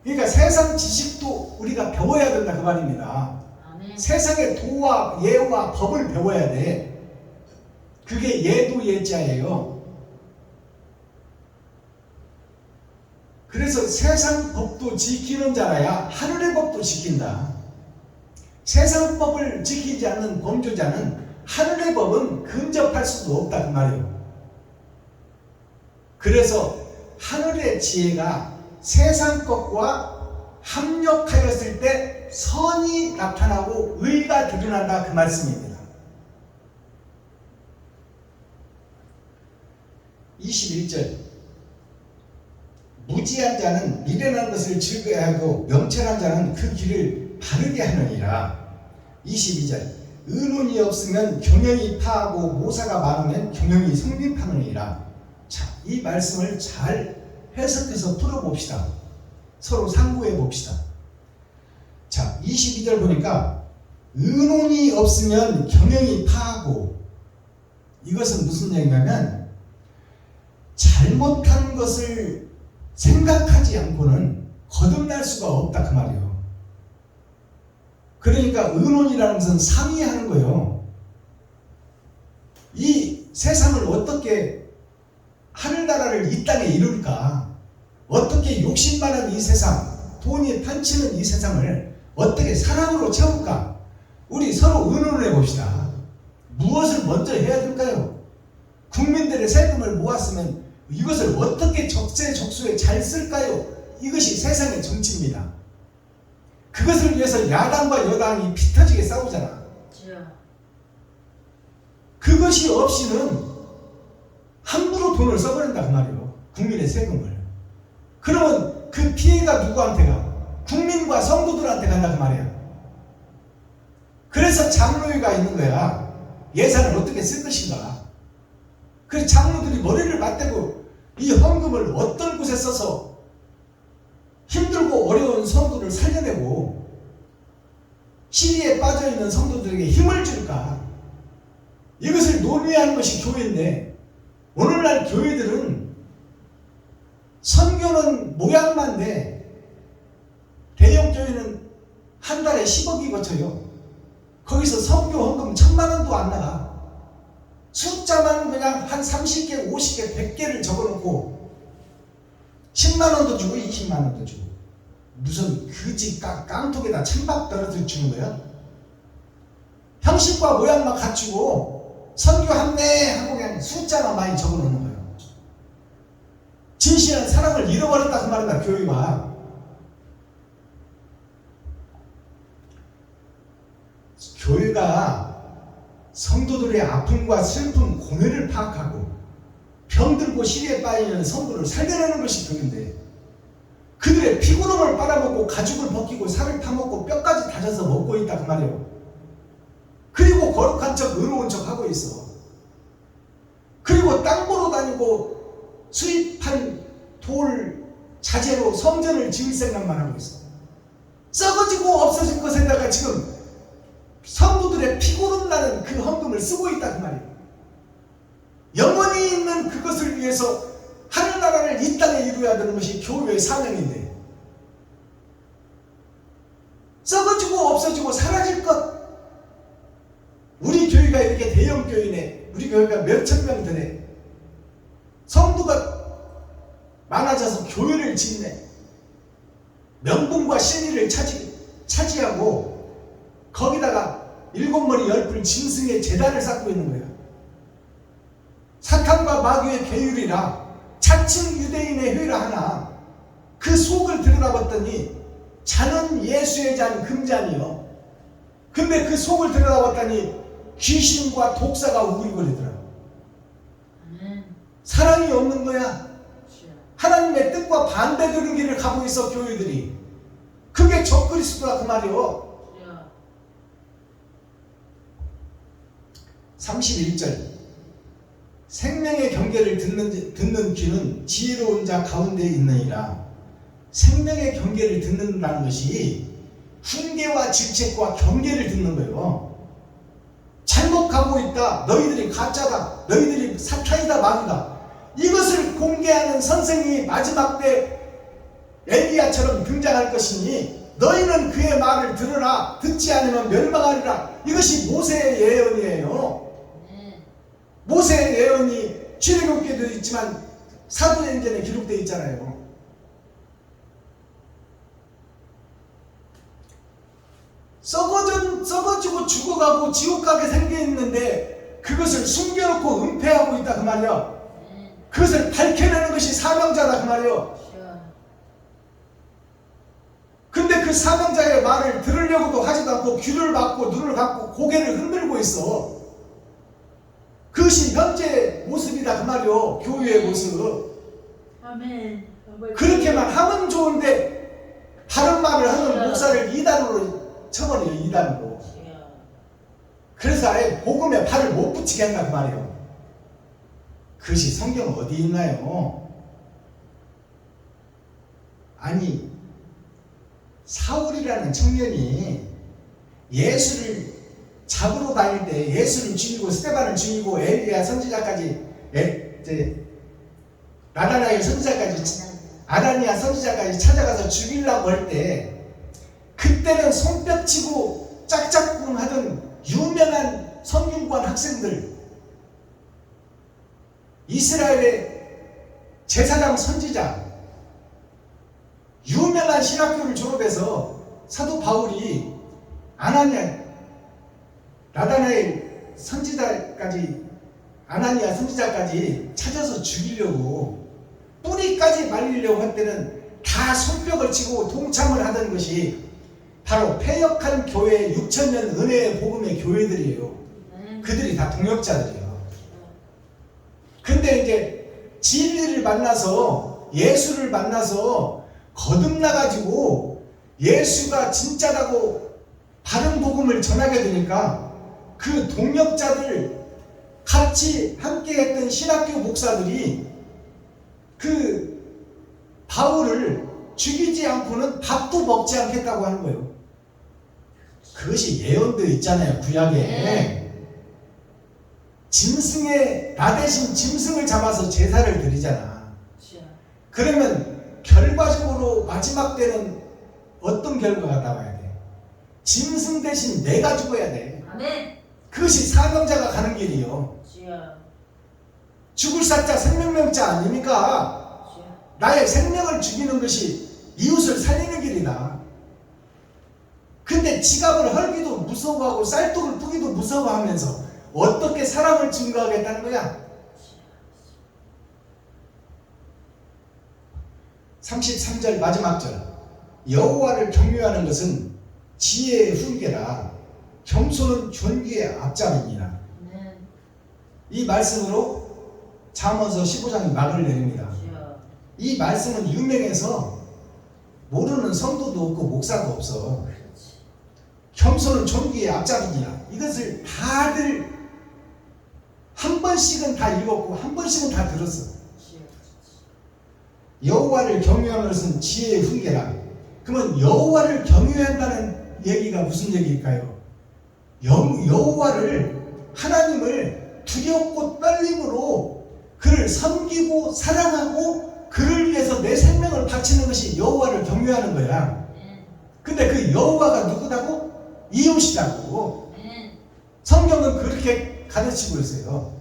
그러니까 세상 지식도 우리가 배워야 된다 그 말입니다. 아멘. 세상의 도와 예와 법을 배워야 돼. 그게 예도 예자예요. 그래서 세상 법도 지키는 자라야 하늘의 법도 지킨다. 세상 법을 지키지 않는 범죄자는 하늘의 법은 근접할 수도 없다 그 말이에요. 그래서 하늘의 지혜가 세상 것과 합력하였을 때 선이 나타나고 의가 드러난다 그 말씀입니다. 21절. 무지한 자는 미련한 것을 즐거워하고 명철한 자는 그 길을 바르게 하느니라. 22절. 의논이 없으면 경영이 파하고 모사가 많으면 경영이 성립하느니라. 자, 이 말씀을 잘 해석해서 풀어봅시다. 서로 상고해 봅시다. 자, 22절 보니까 의논이 없으면 경영이 파하고, 이것은 무슨 얘기냐면 잘못한 것을 생각하지 않고는 거듭날 수가 없다 그 말이에요. 그러니까 의논이라는 것은 상의하는 거예요. 이 세상을 어떻게, 하늘나라를 이 땅에 이룰까? 어떻게 욕심 많은 이 세상, 돈이 판치는 이 세상을 어떻게 사랑으로 채울까? 우리 서로 의논해 봅시다. 무엇을 먼저 해야 될까요? 국민들의 세금을 모았으면 이것을 어떻게 적재적소에 잘 쓸까요? 이것이 세상의 정치입니다. 그것을 위해서 야당과 여당이 피 터지게 싸우잖아. 그것이 없이는 함부로 돈을 써버린다 그 말이에요. 국민의 세금을. 그러면 그 피해가 누구한테 가? 국민과 성도들한테 간다 그 말이에요. 그래서 장로회가 있는 거야. 예산을 어떻게 쓸 것인가. 그래서 장로들이 머리를 맞대고 이 헌금을 어떤 곳에 써서 힘들고 어려운 성도를 살려내고 시리에 빠져있는 성도들에게 힘을 줄까. 이것을 논의하는 것이 교회인데, 오늘날 교회들은 선교는 모양만데 대형 교회는 한 달에 10억이 거쳐요. 거기서 선교 헌금 1000만 원도 안 나가. 숫자만 그냥 한 30개, 50개, 100개를 적어놓고 10만 원도 주고 20만 원도 주고, 무슨 그지 깡통에다 찬밥 떨어져 주는 거야? 형식과 모양만 갖추고 선교 한매 하고 그냥 숫자만 많이 적어놓는 거예요. 진실한 사랑을 잃어버렸다 그 말이다. 교회가. 교회가 성도들의 아픔과 슬픔, 고뇌를 파악하고 병들고 시리에 빠지는 성도를 살려내는 것이 교회인데, 그들의 피구름을 빨아먹고 가죽을 벗기고 살을 타먹고 뼈까지 다져서 먹고 있다 그 말이에요. 그리고 거룩한 척 의로운 척 하고 있어. 그리고 땅 보러 다니고 수입한 돌 자재로 성전을 지을 생각만 하고 있어. 썩어지고 없어진 것에다가 지금 성도들의 피고름 나는 그 헌금을 쓰고 있다 그 말이에요. 영원히 있는 그것을 위해서 하늘나라를 이 땅에 이루어야 되는 것이 교회의 사명인데, 썩어지고 없어지고 사라질 것. 우리 교회가 이렇게 대형 교회네. 우리 교회가 몇천 명 되네. 성도가 많아져서 교회를 짓네. 명분과 진리를 차지하고 거기다가 7머리 10풀 짐승의 제단을 쌓고 있는 거야. 사탄과 마귀의 계율이라 자칭 유대인의 회의라 하나 그 속을 들여다봤더니 잔은 예수의 잔 금잔이요. 근데 그 속을 들여다봤더니 귀신과 독사가 우글거리더라고. 사랑이 없는 거야. 하나님의 뜻과 반대되는 길을 가고 있어 교회들이. 그게 적그리스도라 그 말이요. 31절 생명의 경계를 듣는 귀는 지혜로운 자 가운데 있느니라. 생명의 경계를 듣는다는 것이 훈계와 질책과 경계를 듣는 거예요. 잘못하고 있다. 너희들이 가짜다. 너희들이 사탄이다. 마귀다. 이것을 공개하는 선생님이 마지막 때 엘리야처럼 등장할 것이니 너희는 그의 말을 들으라. 듣지 않으면 멸망하리라. 이것이 모세의 예언이에요. 모세의 예언이 출애굽기에도 있지만 사도행전에 기록되어 있잖아요. 썩어지고 죽어가고 지옥 가게 생겨있는데 그것을 숨겨놓고 은폐하고 있다 그 말이야. 그것을 밝혀내는 것이 사명자다 그 말이야. 근데 그 사명자의 말을 들으려고도 하지도 않고 귀를 막고 눈을 감고 고개를 흔들고 있어. 그것이 현재 모습이다 그 말이요. 교회의 모습. 아멘. 그렇게만 하면 좋은데 다른 말을 하는 목사를 이단으로 쳐버려요. 이단으로. 그래서 아예 복음에 발을 못 붙이게 한다 그 말이에요. 그것이 성경 어디 있나요? 아니 사울이라는 청년이 예수를 잡으러 다닐 때 예수를 죽이고 스데반을 죽이고 엘리야 선지자까지 아나니아 선지자까지 찾아가서 죽이려고 할 때 그때는 손뼉치고 짝짝꿍 하던 유명한 성균관 학생들, 이스라엘의 제사장 선지자, 유명한 신학교를 졸업해서 사도 바울이 아나니아 나다나엘 선지자까지, 아나니아 선지자까지 찾아서 죽이려고 뿌리까지 말리려고 할 때는 다 손뼉을 치고 동참을 하던 것이 바로 패역한 교회 6,000년 은혜의 복음의 교회들이에요. 그들이 다 동역자들이에요. 근데 이제 진리를 만나서, 예수를 만나서 거듭나가지고 예수가 진짜라고 바른 복음을 전하게 되니까 그 동역자들, 같이 함께 했던 신학교 목사들이 그 바울을 죽이지 않고는 밥도 먹지 않겠다고 하는 거예요. 그것이 예언되어 있잖아요, 구약에. 짐승의, 나 대신 짐승을 잡아서 제사를 드리잖아. 그러면 결과적으로 마지막 때는 어떤 결과가 나와야 돼? 짐승 대신 내가 죽어야 돼. 아멘. 그것이 사명자가 가는 길이요. 죽을 사자 생명명자 아닙니까? 나의 생명을 죽이는 것이 이웃을 살리는 길이다. 근데 지갑을 헐기도 무서워하고 쌀독을 뿌기도 무서워하면서 어떻게 사랑을 증거하겠다는 거야? 33절 마지막 절, 여호와를 경외하는 것은 지혜의 훈계라 겸손은 존귀의 앞잡이니라. 이 말씀으로 잠언서 15장이 막을 내립니다. 이 말씀은 유명해서 모르는 성도도 없고 목사도 없어. 겸손은 존귀의 앞잡이니라. 이것을 다들 한 번씩은 다 읽었고 한 번씩은 다 들었어. 여호와를 경외하는 것은 지혜의 훈계라. 그러면 여호와를 경외한다는 얘기가 무슨 얘기일까요? 여호와를, 하나님을 두렵고 떨림으로 그를 섬기고 사랑하고 그를 위해서 내 생명을 바치는 것이 여호와를 경외하는 거야. 근데 그 여호와가 누구다고? 이웃이라고. 성경은 그렇게 가르치고 있어요.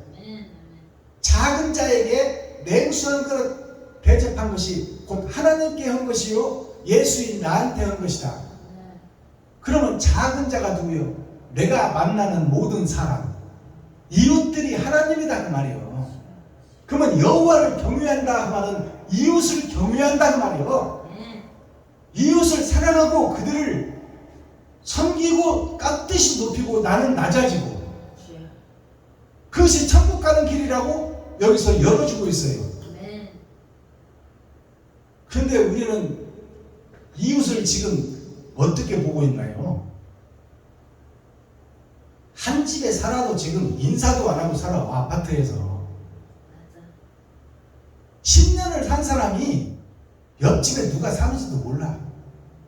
작은 자에게 냉수한 그릇 대접한 것이 곧 하나님께 한 것이요 예수인 나한테 한 것이다. 그러면 작은 자가 누구요? 내가 만나는 모든 사람, 이웃들이 하나님이다 그 말이에요. 그러면 여호와를 경외한다 하면은 이웃을 경외한다 그 말이에요. 이웃을 사랑하고 그들을 섬기고 깍듯이 높이고 나는 낮아지고, 그것이 천국 가는 길이라고 여기서 열어주고 있어요. 그런데 우리는 이웃을 지금 어떻게 보고 있나요? 한 집에 살아도 지금 인사도 안 하고 살아. 아파트에서 10년을 산 사람이 옆집에 누가 사는지도 몰라.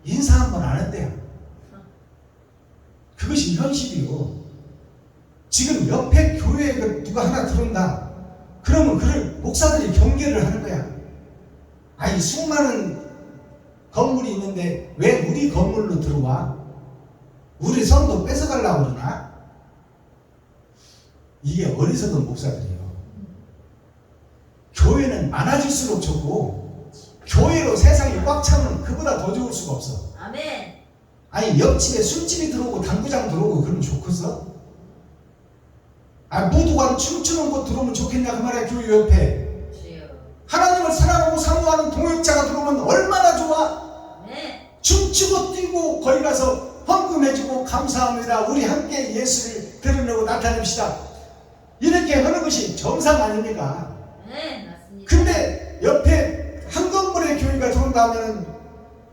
인사 한 번 안 했대요. 그것이 현실이요. 지금 옆에 교회에 누가 하나 들어온다. 그러면 그를 목사들이 경계를 하는 거야. 아니, 수많은 건물이 있는데 왜 우리 건물로 들어와? 우리 성도 뺏어가려고 그러나? 이게 어리석은 목사들이에요. 교회는 많아질수록 좋고, 교회로 세상이 꽉 차면 그보다 더 좋을 수가 없어. 아멘. 아니, 옆집에 술집이 들어오고 당구장 들어오고 그러면 좋겠어? 아, 무도관 춤추는 곳 들어오면 좋겠냐 그 말이야. 교회 옆에 하나님을 사랑하고 사모하는 동역자가 들어오면 얼마나 좋아? 춤추고 뛰고 거기 가서 헌금해주고 감사합니다. 우리 함께 예수를 드러내고 나타냅시다. 이렇게 하는 것이 정상 아닙니까? 맞습니다. 근데 옆에 한 건물의 교회가 들어온다면,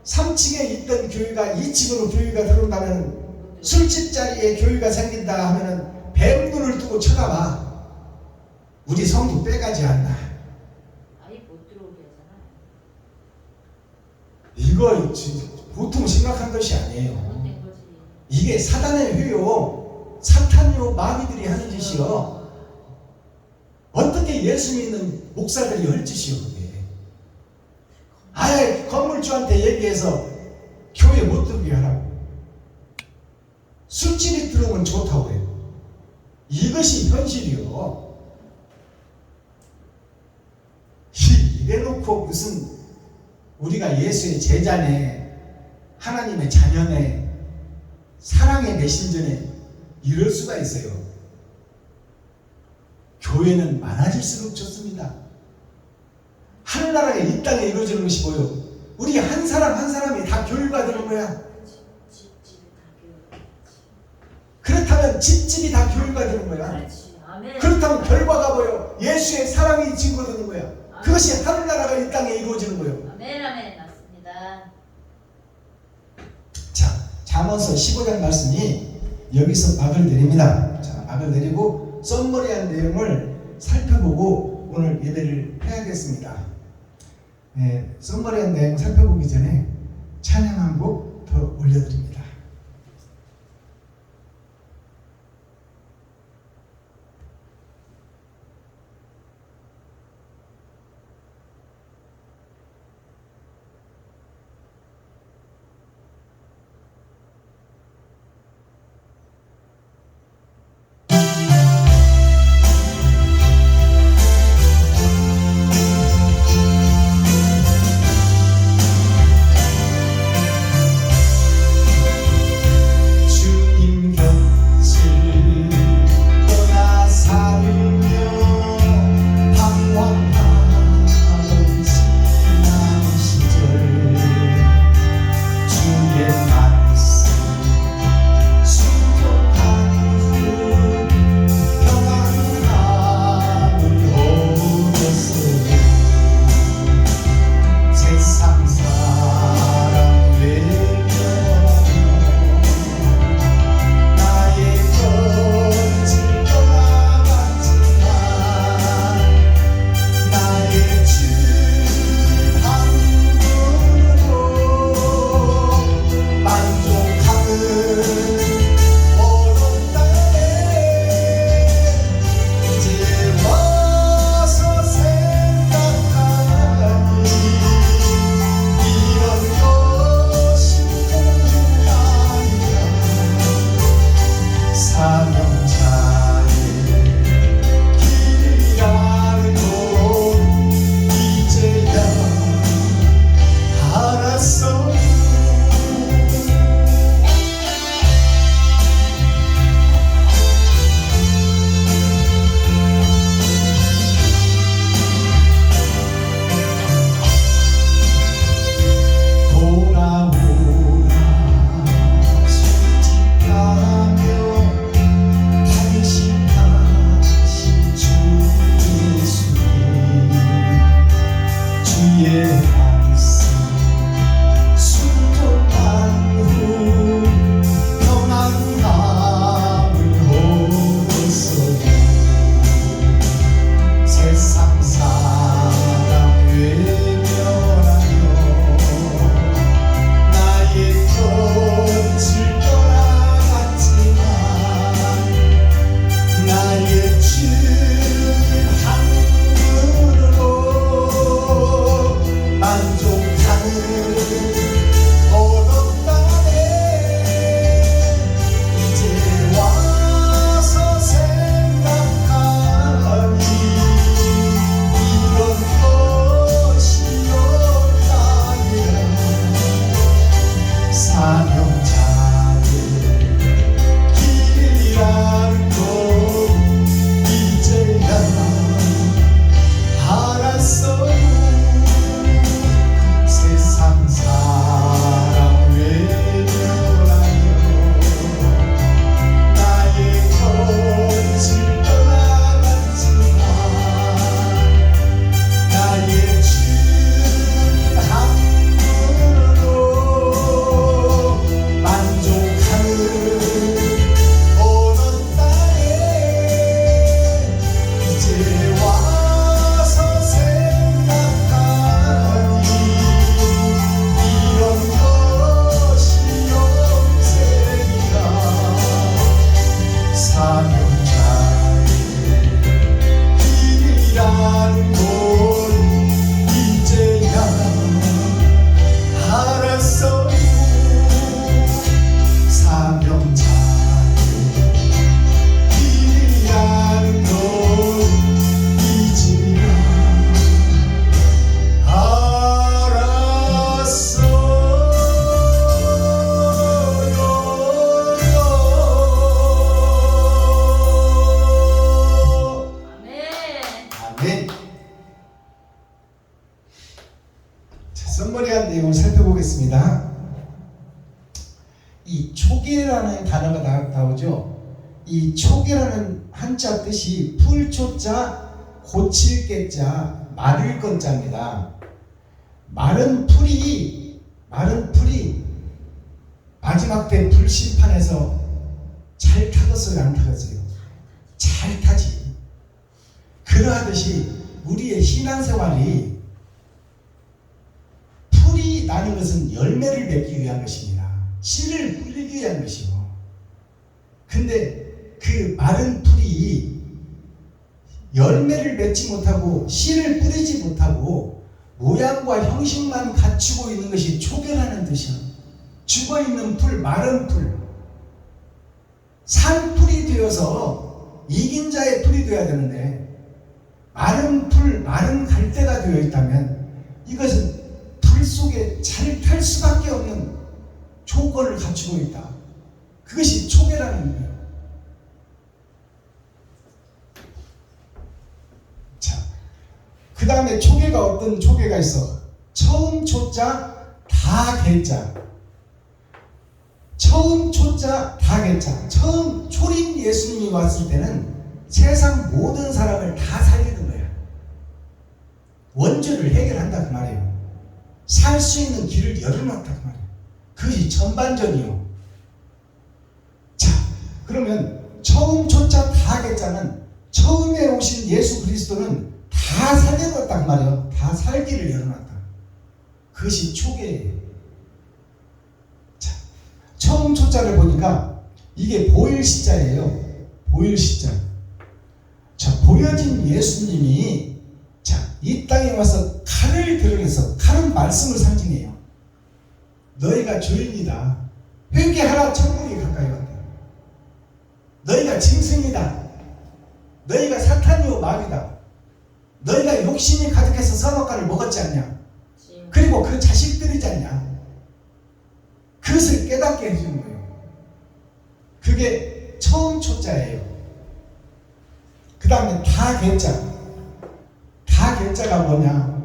3층에 있던 교회가 2층으로 교회가 들어온다면, 술집 자리에 교회가 생긴다 하면은 뱀눈을 뜨고 쳐다봐. 우리 성도 빼가지 않나. 아예 못 들어오게 하잖아. 이거 보통 심각한 것이 아니에요. 잘못된 거지. 이게 사단의 회요, 사탄요, 마귀들이 하는 짓이요. 어떻게 예수 믿는 목사들이 할 짓이요, 그게. 아예 건물주한테 얘기해서 교회 못 들게 하라고. 술집이 들어오면 좋다고 해요. 이것이 현실이요. 이래놓고 무슨 우리가 예수의 제자네, 하나님의 자녀네, 사랑의 메신저네, 이럴 수가 있어요. 교회는 많아질수록 좋습니다. 하늘나라가 이 땅에 이루어지는 것이 뭐요? 우리 한 사람 한 사람이 다 교회가 되는 거야. 그렇다면 집집이 다 교회가 되는 거야. 그렇지. 아멘. 그렇다면 결과가 뭐요? 예수의 사랑이 증거되는 거야. 그것이 하늘나라가 이 땅에 이루어지는 거예요. 아멘 아멘 맞습니다. 자, 잠언서 15장 말씀이 여기서 막을 내립니다. 자, 막을 내리고 썸머리한 내용을 살펴보고 오늘 예배를 해야겠습니다. 네, 썸머리한 내용 살펴보기 전에 찬양 한 곡 더 올려드립니다. 하겠습니다. 이 초계라는 단어가 나오죠. 이 초계라는 한자 뜻이 풀초자 고칠 깨자 마를 건자입니다. 마른 풀이 마지막 때 불심판에서 잘 타겠어요, 안 타겠어요? 잘 타지. 그러하듯이 우리의 신앙생활이 풀이 나는 것은 열매를 맺기 위한 것입니다. 씨를 뿌리기 위한 것이고, 근데 그 마른 풀이 열매를 맺지 못하고 씨를 뿌리지 못하고 모양과 형식만 갖추고 있는 것이 초계라는 뜻이야. 죽어있는 풀, 마른 풀, 산 풀이 되어서 이긴 자의 풀이 되어야 되는데 마른 풀, 마른 갈대가 되어 있다면 이것은 불 속에 잘 탈 수밖에 없는 조건을 갖추고 있다. 그것이 초계라는 거예요. 자, 그 다음에 초계가 어떤 초계가 있어? 처음 초자 다 개자. 처음 초자 다 개자. 처음 초림 예수님이 왔을 때는 세상 모든 사람을 다 살리는 거야. 원죄를 해결한다 그 말이에요. 살 수 있는 길을 열어놨다 그 말이에요. 그것이 전반전이요. 자, 그러면 처음 초자 다 개자는 처음에 오신 예수 그리스도는 다 살려놨다 그 말이에요. 다 살기를 열어놨다. 그것이 초계예요. 자, 처음 초자를 보니까 이게 보일 시자예요. 보일 시자. 자, 보여진 예수님이 이 땅에 와서 칼을 들어서, 칼은 말씀을 상징해요. 너희가 죄인이다. 회개하라, 천국이 가까이 왔다. 너희가 짐승이다. 너희가 사탄이요 마귀다. 너희가 욕심이 가득해서 선악과를 먹었지 않냐. 그리고 그 자식들이지 않냐. 그것을 깨닫게 해주는 거예요. 그게 처음 초자예요. 그 다음에 다 개자. 다 개자가 뭐냐?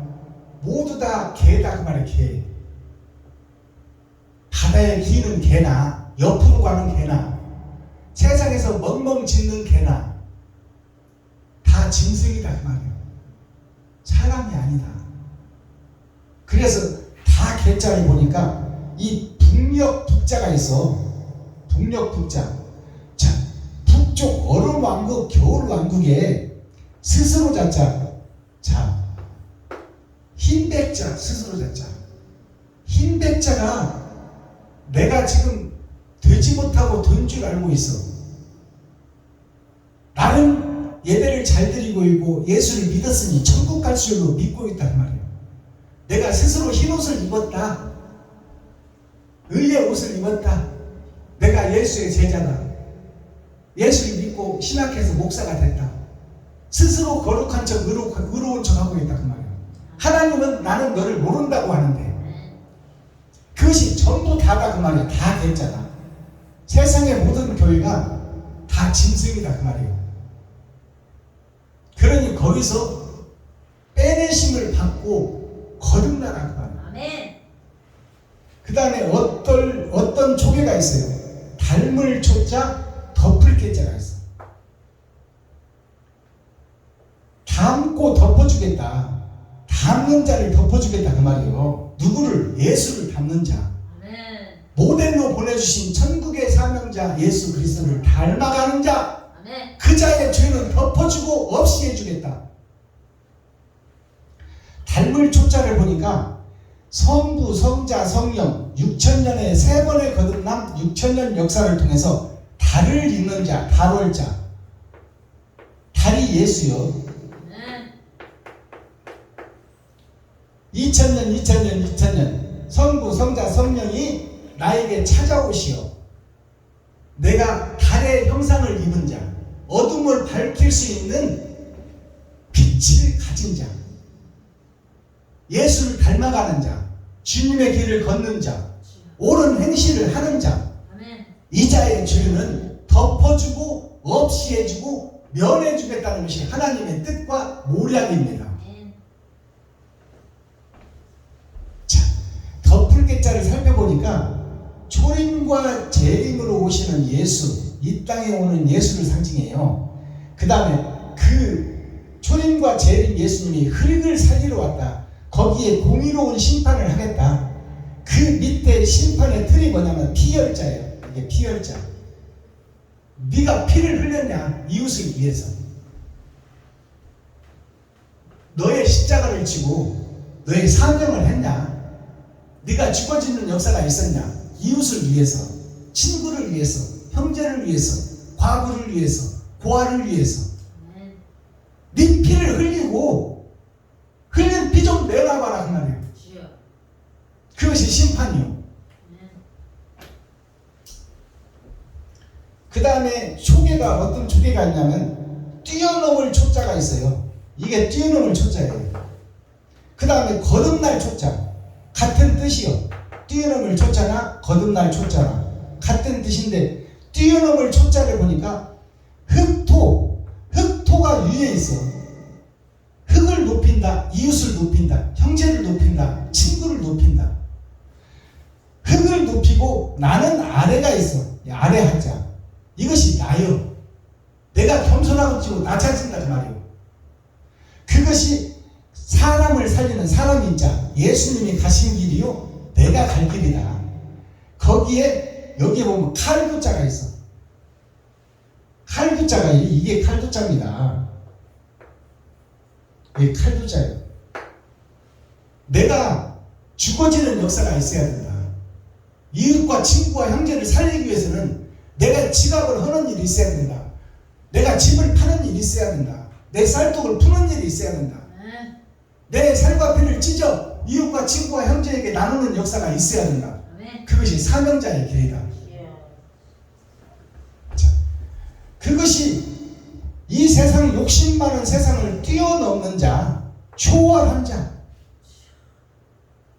모두 다 개다 그 말이에요. 개. 바다에 기는 개나 옆으로 가는 개나 세상에서 멍멍 짖는 개나 다 짐승이다 그 말이에요. 사람이 아니다. 그래서 다 개자를 보니까 이 북녘 북자가 있어. 북녘 북자. 자, 북쪽 얼음 왕국 겨울 왕국에 스스로 자자. 자, 흰백자, 스스로 자자. 흰백자가 내가 지금 되지 못하고 된 줄 알고 있어. 나는 예배를 잘 드리고 있고 예수를 믿었으니 천국 갈 줄로 믿고 있단 말이에요. 내가 스스로 흰 옷을 입었다. 의의 옷을 입었다. 내가 예수의 제자다. 예수를 믿고 신학해서 목사가 됐다. 스스로 거룩한 척, 의로운 척 하고 있다 그 말이에요. 하나님은 나는 너를 모른다고 하는데 그것이 전부 다다 그 말이에요. 다 됐잖아. 세상의 모든 교회가 다 짐승이다 그 말이에요. 그러니 거기서 빼내심을 받고 거듭나라 그 말이에요. 아멘. 그 다음에 어떤 초계가 있어요. 닮을 초자 덮을 깨자가 있어. 닮고 덮어주겠다. 닮는 자를 덮어주겠다 그 말이에요. 누구를? 예수를 닮는 자. 아멘. 모델로 보내주신 천국의 사명자 예수 그리스도를 닮아가는 자. 아멘. 그 자의 죄는 덮어주고 없이 해주겠다. 닮을 초자를 보니까 성부, 성자, 성령 6,000년의 세 번의 거듭남 6,000년 역사를 통해서 달을 잇는 자, 달월자. 달이 예수요. 2000년 성부, 성자, 성령이 나에게 찾아오시어 내가 달의 형상을 입은 자, 어둠을 밝힐 수 있는 빛을 가진 자, 예수를 닮아가는 자, 주님의 길을 걷는 자, 옳은 행실을 하는 자, 이 자의 죄는 덮어주고 없이 해주고 면해주겠다는 것이 하나님의 뜻과 모략입니다. 자, 덮을 낫게자를 살펴보니까 초림과 재림으로 오시는 예수, 이 땅에 오는 예수를 상징해요. 그 다음에 그 초림과 재림 예수님이 흙을 살리러 왔다. 거기에 공의로운 심판을 하겠다. 그 밑에 심판의 틀이 뭐냐면 피혈자예요. 이게 피혈자. 네가 피를 흘렸냐? 이웃을 위해서. 너의 십자가를 지고 너의 사명을 했냐? 네가 죽어지는 역사가 있었냐? 이웃을 위해서, 친구를 위해서, 형제를 위해서, 과부를 위해서, 고아를 위해서. 네 피를 흘리고 흘린 피 좀 내놔봐라 그 말이에요. 그것이 심판이요. 그 다음에 초계가 어떤 초계가 있냐면 뛰어넘을 초자가 있어요. 이게 뛰어넘을 초자예요. 그 다음에 거듭날 초자, 같은 뜻이요. 뛰어넘을 초자나 거듭날 초자나 같은 뜻인데 뛰어넘을 초자를 보니까 흑토가 위에 있어. 흙을 높인다, 이웃을 높인다, 형제를 높인다, 친구를 높인다. 흙을 높이고 나는 아래가 있어. 아래 하자. 이것이 나요. 내가 겸손하고 지고 낮아진다 그 말이에요. 그것이 사람을 살리는 사람인 자, 예수님이 가신 길이요, 내가 갈 길이다. 거기에 여기에 보면 칼도자가 있어. 칼도자가 이게 칼도자입니다. 이게 칼도자예요. 내가 죽어지는 역사가 있어야 된다. 이웃과 친구와 형제를 살리기 위해서는 내가 지갑을 하는 일이 있어야 된다. 내가 집을 파는 일이 있어야 된다. 내 쌀독을 푸는 일이 있어야 된다. 내 살과 피를 찢어 이웃과 친구와 형제에게 나누는 역사가 있어야 된다. 그것이 사명자의 길이다. 자, 그것이 이 세상 욕심 많은 세상을 뛰어넘는 자, 초월한 자,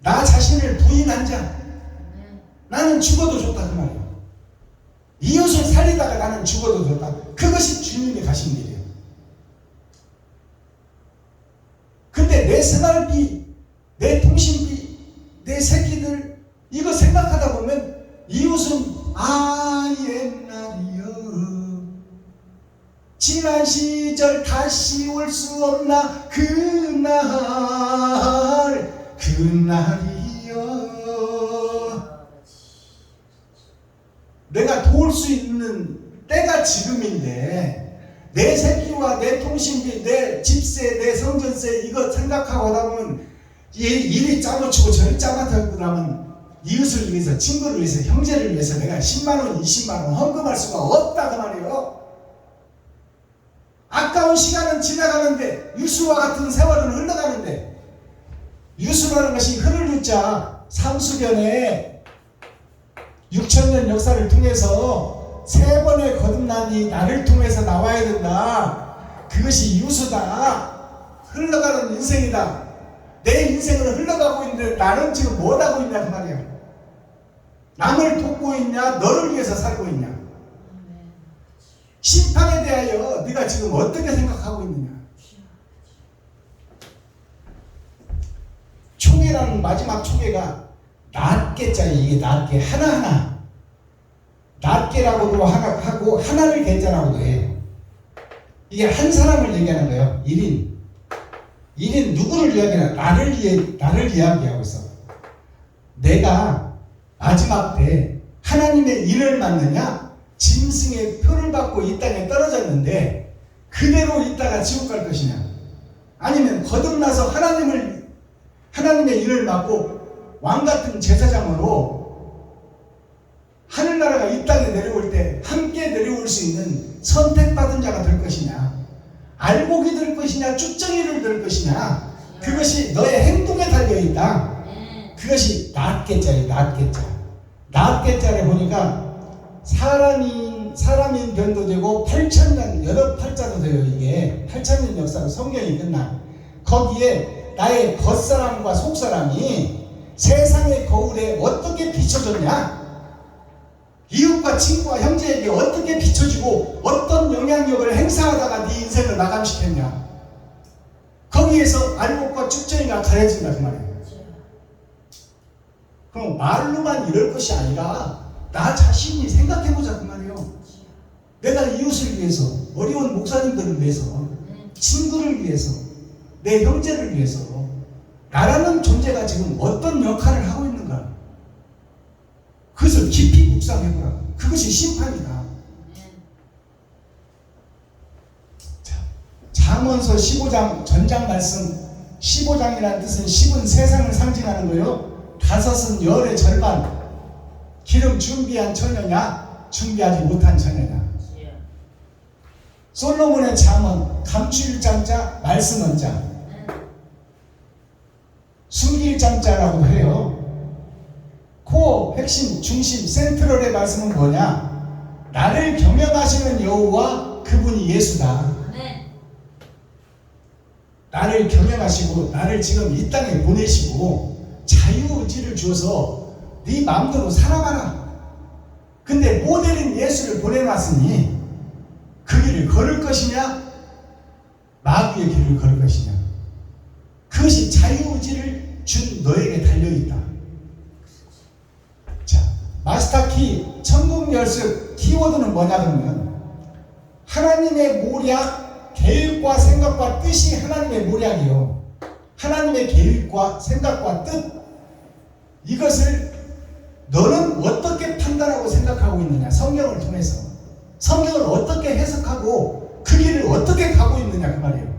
나 자신을 부인한 자, 나는 죽어도 좋다 그 말이에요. 이웃을 살리다가 나는 죽어도 좋다. 그것이 주님이 가신 길이에요. 근데 내 생활비, 내 통신비, 내 새끼들 이거 생각하다 보면 이웃은 옛날이여 지난 시절 다시 올 수 없나 그날이여 내가 도울 수 있는 때가 지금인데 내 새끼와 내 통신비, 내 집세, 내 성전세 이거 생각하고 하다 보면 이리 짜고치고 저리 짜고치고 그러면 이웃을 위해서, 친구를 위해서, 형제를 위해서 내가 10만원, 20만원 헌금할 수가 없다 그 말이에요. 아까운 시간은 지나가는데 유수와 같은 세월은 흘러가는데 유수라는 것이 흐를 유자 상수변에 6천년 역사를 통해서 3번의 거듭남이 나를 통해서 나와야 된다. 그것이 유수다. 흘러가는 인생이다. 내 인생은 흘러가고 있는데 나는 지금 뭐하고 있냐 그 말이야. 남을 돕고 있냐 너를 위해서 살고 있냐. 심판에 대하여 네가 지금 어떻게 생각하고 있느냐. 총회라는 마지막 총회가 낫게자예요. 이게 낫게 하나하나 낫게라고도 하고 하나를 개자라고도 해요. 이게 한 사람을 얘기하는 거예요. 1인 누구를 이야기하냐. 나를 이야기하고 있어. 내가 마지막 때 하나님의 일을 맡느냐 짐승의 표를 받고 이 땅에 떨어졌는데 그대로 있다가 지옥 갈 것이냐, 아니면 거듭나서 하나님의 일을 맡고 왕같은 제사장으로 하늘나라가 이 땅에 내려올 때 함께 내려올 수 있는 선택받은 자가 될 것이냐, 알곡이 될 것이냐, 쭉정이를 될 것이냐, 그것이 너의 행동에 달려있다. 그것이 낫게자예요. 낫게자를 보니까 사람인 변도 되고 8천년 여러 팔자도 돼요. 이게 8천년 역사로 성경이 끝나. 거기에 나의 겉사람과 속사람이 세상의 거울에 어떻게 비춰졌냐, 이웃과 친구와 형제에게 어떻게 비춰지고 어떤 영향력을 행사하다가 네 인생을 마감시켰냐, 거기에서 알곡과 쭉정이가 가려진다 그 말이에요. 그럼 말로만 이럴 것이 아니라 나 자신이 생각해보자 그 말이에요. 내가 이웃을 위해서, 어려운 목사님들을 위해서, 친구를 위해서, 내 형제를 위해서 나라는 존재가 지금 어떤 역할을 하고 있는가, 그것을 깊이 묵상해보라. 그것이 심판이다. 자, 잠언서 15장 전장 말씀, 15장이라는 뜻은 10은 세상을 상징하는 거요, 5은 열의 절반. 기름 준비한 처녀냐, 준비하지 못한 처녀냐. 솔로몬의 잠언, 감추일 잠자, 말씀은 자, 숨길 잠자라고 해요. 코어, 핵심, 중심, 센트럴의 말씀은 뭐냐? 나를 경영하시는 여호와, 그분이 예수다. 나를 경영하시고 나를 지금 이 땅에 보내시고 자유의지를 주어서 네 마음대로 살아가라. 근데 모델인 예수를 보내놨으니 그 길을 걸을 것이냐, 마귀의 길을 걸을 것이냐. 그것이 자유의지를 준 너에게 달려있다. 자, 마스터키 천국 열쇠 키워드는 뭐냐 그러면, 하나님의 모략, 계획과 생각과 뜻이 하나님의 모략이요, 하나님의 계획과 생각과 뜻, 이것을 너는 어떻게 판단하고 생각하고 있느냐. 성경을 통해서 성경을 어떻게 해석하고 그 길을 어떻게 가고 있느냐 그 말이에요.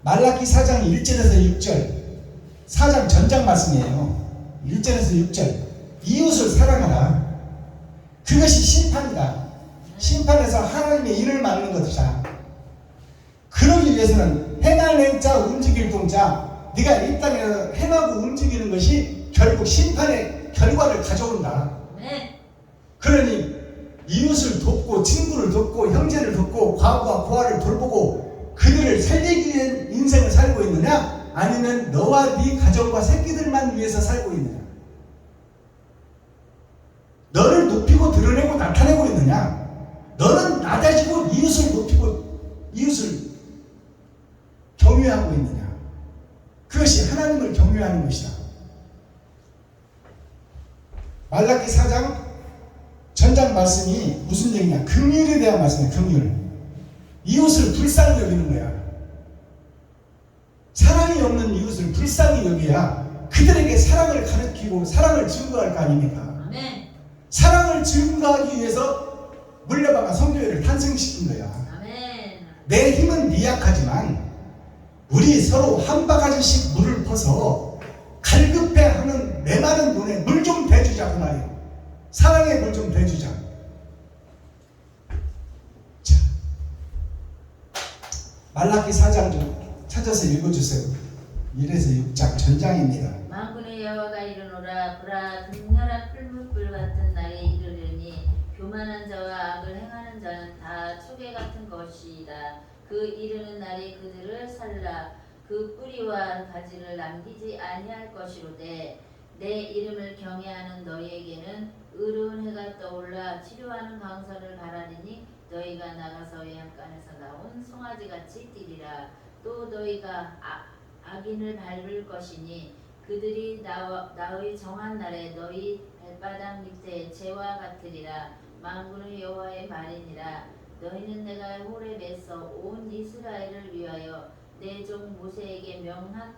말라기 4장 1절에서 6절, 4장 전장 말씀이에요. 1절에서 6절, 이웃을 사랑하라. 그것이 심판이다. 심판에서 하나님의 일을 막는 것이다. 그러기 위해서는 행할 행자, 움직일 동자, 네가 이 땅에서 행하고 움직이는 것이 결국 심판의 결과를 가져온다. 그러니 이웃을 돕고 친구를 돕고 형제를 돕고 과부와 고아를 돌보고 그들을 살리기 위해 인생을 살고 있느냐, 아니면 너와 네 가정과 새끼들만 위해서 살고 있느냐, 너를 높이고 드러내고 나타내고 있느냐, 너는 낮아지고 이웃을 높이고 이웃을 경외하고 있느냐. 그것이 하나님을 경외하는 것이다. 말라기 4장 전장 말씀이 무슨 얘기냐, 긍휼에 대한 말씀이에요. 긍휼. 이웃을 불쌍히 여기는 거야. 사랑이 없는 이웃을 불쌍히 여겨야 그들에게 사랑을 가르치고 사랑을 증거할 거 아닙니까? 아멘. 사랑을 증거하기 위해서 물려받아 성교회를 탄생시킨 거야. 아멘. 내 힘은 미약하지만 우리 서로 한 바가지씩 물을 퍼서 갈급해하는 메마른 눈에 물 좀 대주자 그 말이에요. 사랑의 물 좀 대주자. 자, 말라기 4장 좀 찾아서 읽어주세요. 1에서 6장 전장입니다. 만군의 여호와가 이르노라. 보라, 극렬한 풀무불 같은 날에 이르르니 교만한 자와 악을 행하는 자는 다 초계 같은 것이다. 그 이르는 날이 그들을 살라. 그 뿌리와 가지를 남기지 아니할 것이로되 내 이름을 경외하는 너희에게는 의로운 해가 떠올라 치료하는 강선을 바라리니 너희가 나가서 외양간에서 나온 송아지같이 뛰리라. 또 너희가 악인을 밟을 것이니 그들이 나의 정한 날에 너희 발바닥 밑에 재와 같으리라. 만군의 여호와의 말이니라. 너희는 내가 호렙에서 온 이스라엘을 위하여 내 종 모세에게 명한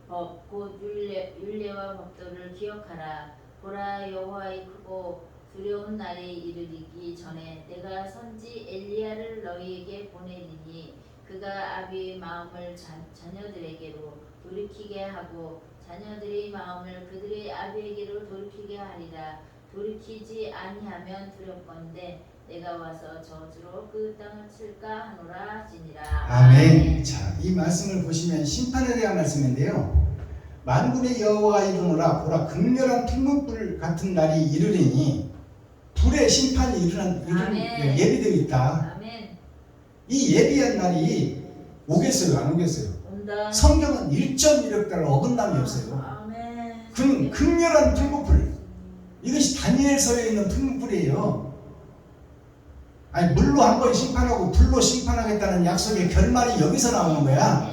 법 곧 율례와 법도를 기억하라. 보라, 여호와의 크고 두려운 날이 이르기 전에 내가 선지 엘리야를 너희에게 보내리니 그가 아비의 마음을 자녀들에게로 돌이키게 하고 자녀들의 마음을 그들의 아비에게로 돌이키게 하리라. 돌이키지 아니하면 두렵건대 내가 와서 저주로 그 땅을 칠까 하노라 하시니라. 아멘. 자, 이 말씀을 보시면 심판에 대한 말씀인데요. 만군의 여호와가 이르노라. 보라, 극렬한 풀무불 같은 날이 이르리니, 불의 심판이 예비되어 있다. 아멘. 이 예비한 날이 오겠어요, 안 오겠어요? 온다. 성경은 1.1억달 어긋남이 없어요. 아멘. 그는 극렬한 풀무불, 이것이 다니엘서에 있는 풀무불이에요. 아니, 물로 한 번 심판하고 불로 심판하겠다는 약속의 결말이 여기서 나오는 거야.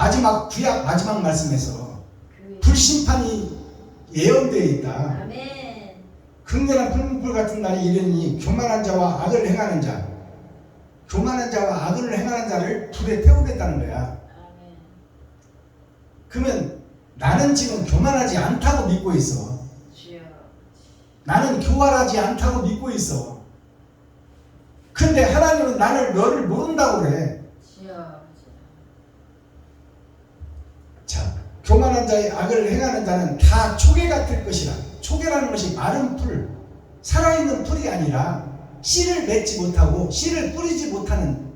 마지막 구약 마지막 말씀에서 교회. 불심판이 예언되어 있다. 아멘. 극렬한 풀무불 같은 날이 이르니 교만한 자와 악을 행하는 자, 교만한 자와 악을 행하는 자를 불에 태우겠다는 거야. 아멘. 그러면 나는 지금 교만하지 않다고 믿고 있어. 주여. 나는 교활하지 않다고 믿고 있어. 근데 하나님은 너를 모른다고 그래. 주여. 자, 교만한 자의 악을 행하는 자는 다 초계 같을 것이라. 초계라는 것이 마른 풀, 살아있는 풀이 아니라 씨를 맺지 못하고 씨를 뿌리지 못하는,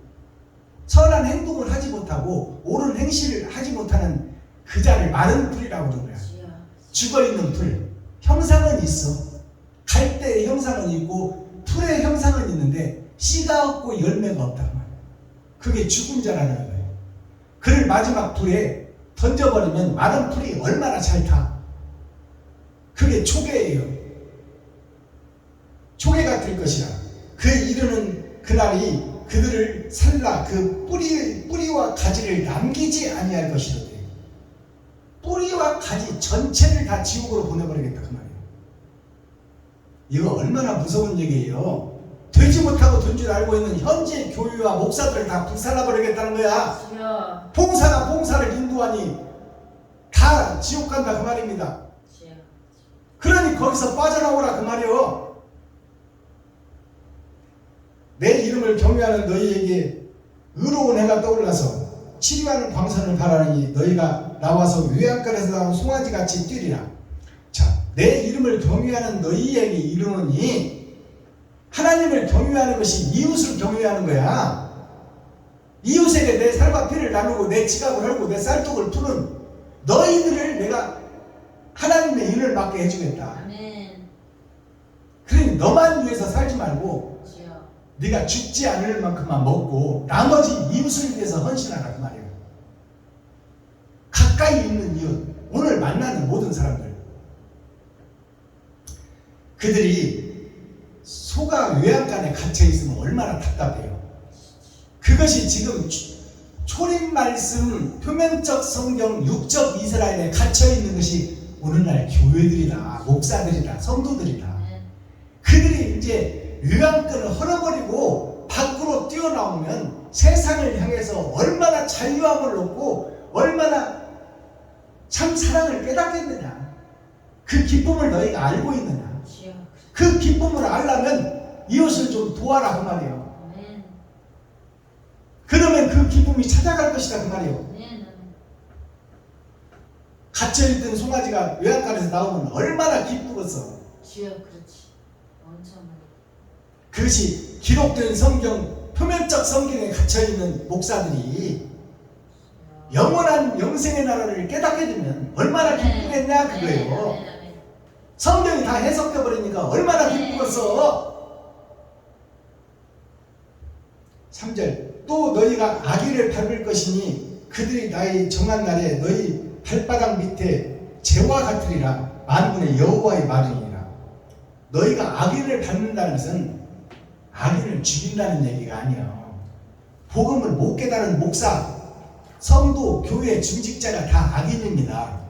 선한 행동을 하지 못하고 옳은 행실을 하지 못하는 그 자를 마른 풀이라고 그러는 거야. 주여. 죽어있는 풀. 형상은 있어. 갈대의 형상은 있고 풀의 형상은 있는데 씨가 없고 열매가 없단 말이야. 그게 죽은 자라는 거예요. 그를 마지막 불에 던져버리면 마른 풀이 얼마나 잘 타. 그게 초계예요. 초계가 될 것이라. 그 이르는 그날이 그들을 살라 그 뿌리와 가지를 남기지 아니할 것이로되. 뿌리와 가지 전체를 다 지옥으로 보내버리겠다 그 말이에요. 이거 얼마나 무서운 얘기예요. 되지 못하고 된 줄 알고 있는 현재 교회와 목사들을 다 불살라버리겠다는 거야. 주여. 봉사가 봉사를 인도하니 다 지옥 간다 그 말입니다. 주여. 그러니 거기서 빠져나오라 그 말이요. 내 이름을 경외하는 너희에게 의로운 해가 떠올라서 치료하는 광선을 바라니 너희가 나와서 외양간에서 나온 송아지같이 뛰리라. 자, 내 이름을 경외하는 너희에게 이르노니 하나님을 경외하는 것이 이웃을 경외하는 거야. 이웃에게 내 살과 피를 나누고 내 지갑을 헐고 내 쌀떡을 푸는 너희들을 내가 하나님의 일을 맡게 해주겠다. 아멘. 그러니 너만 위해서 살지 말고 주여. 네가 죽지 않을 만큼만 먹고 나머지 이웃을 위해서 헌신하라 그 말이에요. 가까이 있는 이웃, 오늘 만나는 모든 사람들, 그들이 소가 외양간에 갇혀 있으면 얼마나 답답해요. 그것이 지금 초림 말씀, 표면적 성경, 육적 이스라엘에 갇혀 있는 것이 오늘날 교회들이다, 목사들이다, 성도들이다. 아멘. 그들이 이제 외양간을 헐어버리고 밖으로 뛰어나오면 세상을 향해서 얼마나 자유함을 얻고 얼마나 참 사랑을 깨닫겠느냐. 그 기쁨을 너희가 알고 있느냐. 주여. 그 기쁨을 알려면 이웃을 좀 도와라 그 말이에요. 아멘. 그러면 그 기쁨이 찾아갈 것이다 그 말이에요. 아멘. 갇혀있던 송아지가 외양간에서 나오면 얼마나 기쁘겠어. 주여. 그렇지. 엄청 많이. 그것이 기록된 성경, 표면적 성경에 갇혀있는 목사들이 영원한 영생의 나라를 깨닫게 되면 얼마나 기쁘겠냐 그거예요. 아멘. 아멘. 성경이 다 해석돼 버리니까 얼마나 기쁘겠어. 3절 또 너희가 악의를 밟을 것이니 그들이 나의 정한 날에 너희 발바닥 밑에 재와 같으리라. 만군의 여호와의 말이니라. 너희가 악의를 밟는다는 것은 악의를 죽인다는 얘기가 아니에요. 복음을 못 깨달은 목사, 성도, 교회 중직자가 다 악인입니다.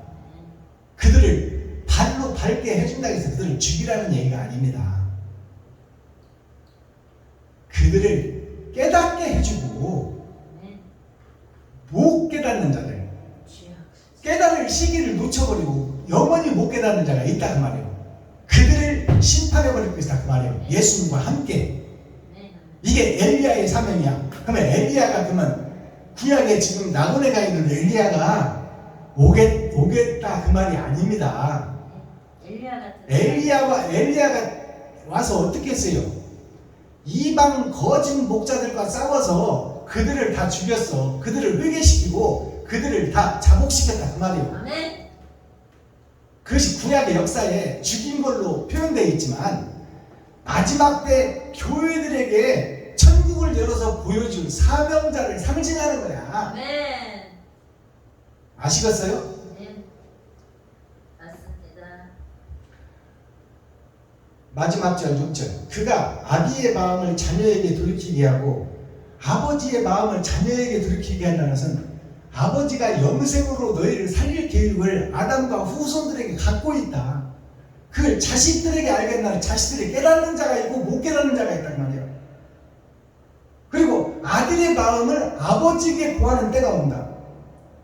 그들을 발로 밟게 해준다 해서 그들을 죽이라는 얘기가 아닙니다. 그들을 깨닫게 해주고 못 깨닫는 자들, 주여. 깨달을 시기를 놓쳐버리고 영원히 못 깨닫는 자가 있다 그 말이에요. 그들을 심판해버릴 것이다 그 말이에요. 예수님과 함께. 이게 엘리야의 사명이야. 그러면 엘리야가 그러면 구약에 지금 나고네가 있는 엘리야가 오겠다 그 말이 아닙니다. 엘리야가 와서 어떻게 했어요? 이방 거짓 목자들과 싸워서 그들을 다 죽였어. 그들을 회개시키고 그들을 다 자복시켰다 그 말이에요. 아멘. 그것이 구약의 역사에 죽인 걸로 표현되어 있지만 마지막 때 교회들에게 천국을 열어서 보여줄 사명자를 상징하는 거야. 아멘. 아시겠어요? 네. 맞습니다. 마지막 절 6절 그가 아비의 마음을 자녀에게 돌이키게 하고 아버지의 마음을 자녀에게 돌이키게 한다는 것은 아버지가 영생으로 너희를 살릴 계획을 아담과 후손들에게 갖고 있다. 그걸 자식들에게 알겠나? 자식들이 깨닫는 자가 있고 못 깨닫는 자가 있단 말이에요. 그리고 아들의 마음을 아버지에게 구하는 때가 온다.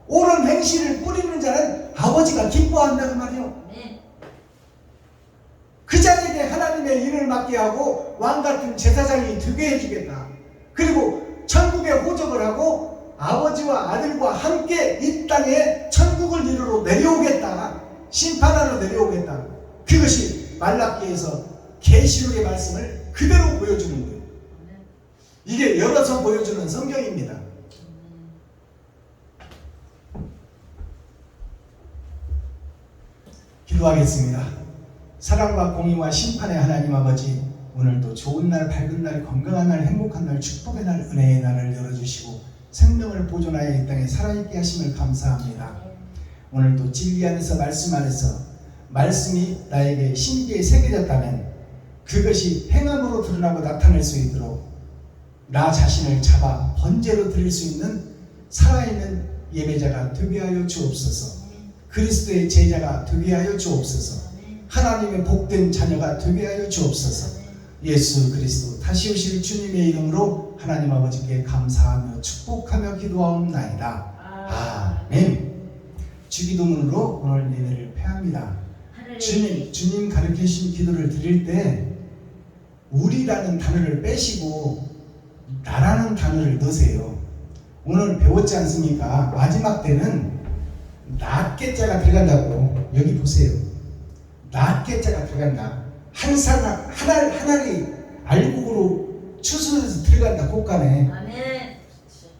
옳은 행실을 뿌리는 자는 아버지가 기뻐한다고 말이에요. 네. 그 자에게 하나님의 일을 맡게 하고 왕같은 제사장이 되게 해주겠다. 그리고 천국에 호적을 하고 아버지와 아들과 함께 이 땅에 천국을 이루러 내려오겠다. 심판하러 내려오겠다. 그것이 말라기에서 계시록의 말씀을 그대로 보여주는 거예요. 이게 열어서 보여주는 성경입니다. 기도하겠습니다. 사랑과 공의와 심판의 하나님 아버지, 오늘도 좋은 날, 밝은 날, 건강한 날, 행복한 날, 축복의 날, 은혜의 날을 열어주시고 생명을 보존하여 이 땅에 살아있게 하심을 감사합니다. 오늘도 진리 안에서 말씀 안에서 말씀이 나에게 심기에 새겨졌다면 그것이 행함으로 드러나고 나타낼 수 있도록 나 자신을 잡아 번제로 드릴 수 있는 살아있는 예배자가 되게 하여 주옵소서. 그리스도의 제자가 되게 하여 주옵소서. 하나님의 복된 자녀가 되게 하여 주옵소서. 예수 그리스도 다시 오실 주님의 이름으로 하나님 아버지께 감사하며 축복하며 기도하옵나이다. 아멘. 주기도문으로 오늘 예배를 폐합니다. 주님 가르치신 기도를 드릴 때 우리라는 단어를 빼시고 나라는 단어를 넣으세요. 오늘 배웠지 않습니까? 마지막 때는 낮게 자가 들어간다고. 여기 보세요. 낮게 자가 들어간다. 하나리 알곡으로 추수해서 들어간다. 곳간에.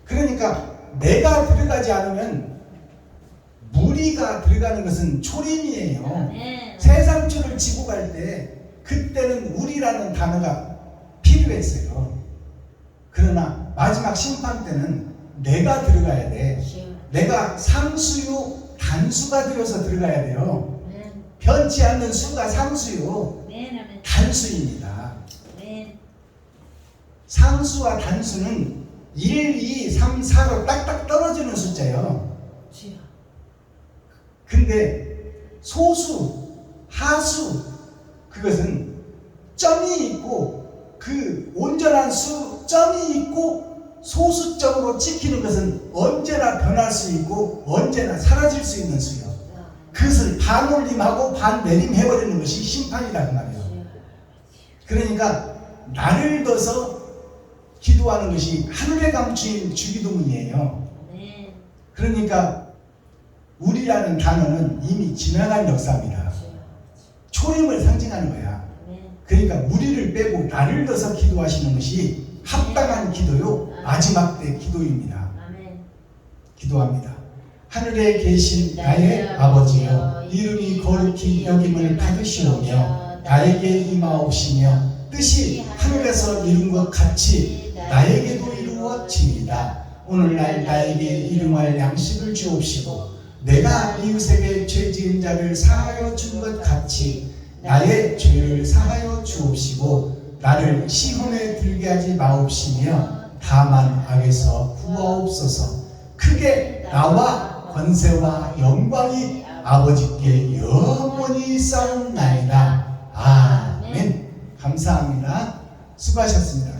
그러니까 내가 들어가지 않으면 무리가 들어가는 것은 초림이에요. 세상줄을 지고 갈 때 그때는 우리라는 단어가 필요했어요. 그러나 마지막 심판 때는 내가 들어가야 돼. 내가 상수요 단수가 되어서 들어가야 돼요. 변치 않는 수가 상수요 단수입니다. 상수와 단수는 1, 2, 3, 4로 딱딱 떨어지는 숫자예요. 근데 소수, 하수, 그것은 점이 있고 그 온전한 수, 점이 있고 소수점으로 찍히는 것은 언제나 변할 수 있고 언제나 사라질 수 있는 수요. 그것을 반올림하고 반내림 해버리는 것이 심판이라는 말이에요. 그러니까 나를 둬서 기도하는 것이 하늘에 감추인 주기도문이에요. 그러니까 우리라는 단어는 이미 지나간 역사입니다. 초림을 상징하는 거야. 그러니까 우리를 빼고 나를 둬서 기도하시는 것이 합당한 기도요, 마지막 때 기도입니다. 기도합니다. 하늘에 계신 나의 아버지여, 이름이 거룩히 여김을 받으시오며 나에게 임하옵시며 뜻이 하늘에서 이룬 것 같이 나에게도 이루어지이다. 오늘날 나에게 일용할 양식을 주옵시고 내가 이웃에게 죄 지은 자를 사하여 준 것 같이 나의 죄를 사하여 주옵시고 나를 시험에 들게 하지 마옵시며 다만 악에서 구하옵소서. 크게 나와 권세와 영광이 아버지께 영원히 쌓옵나이다. 아멘. 감사합니다. 수고하셨습니다.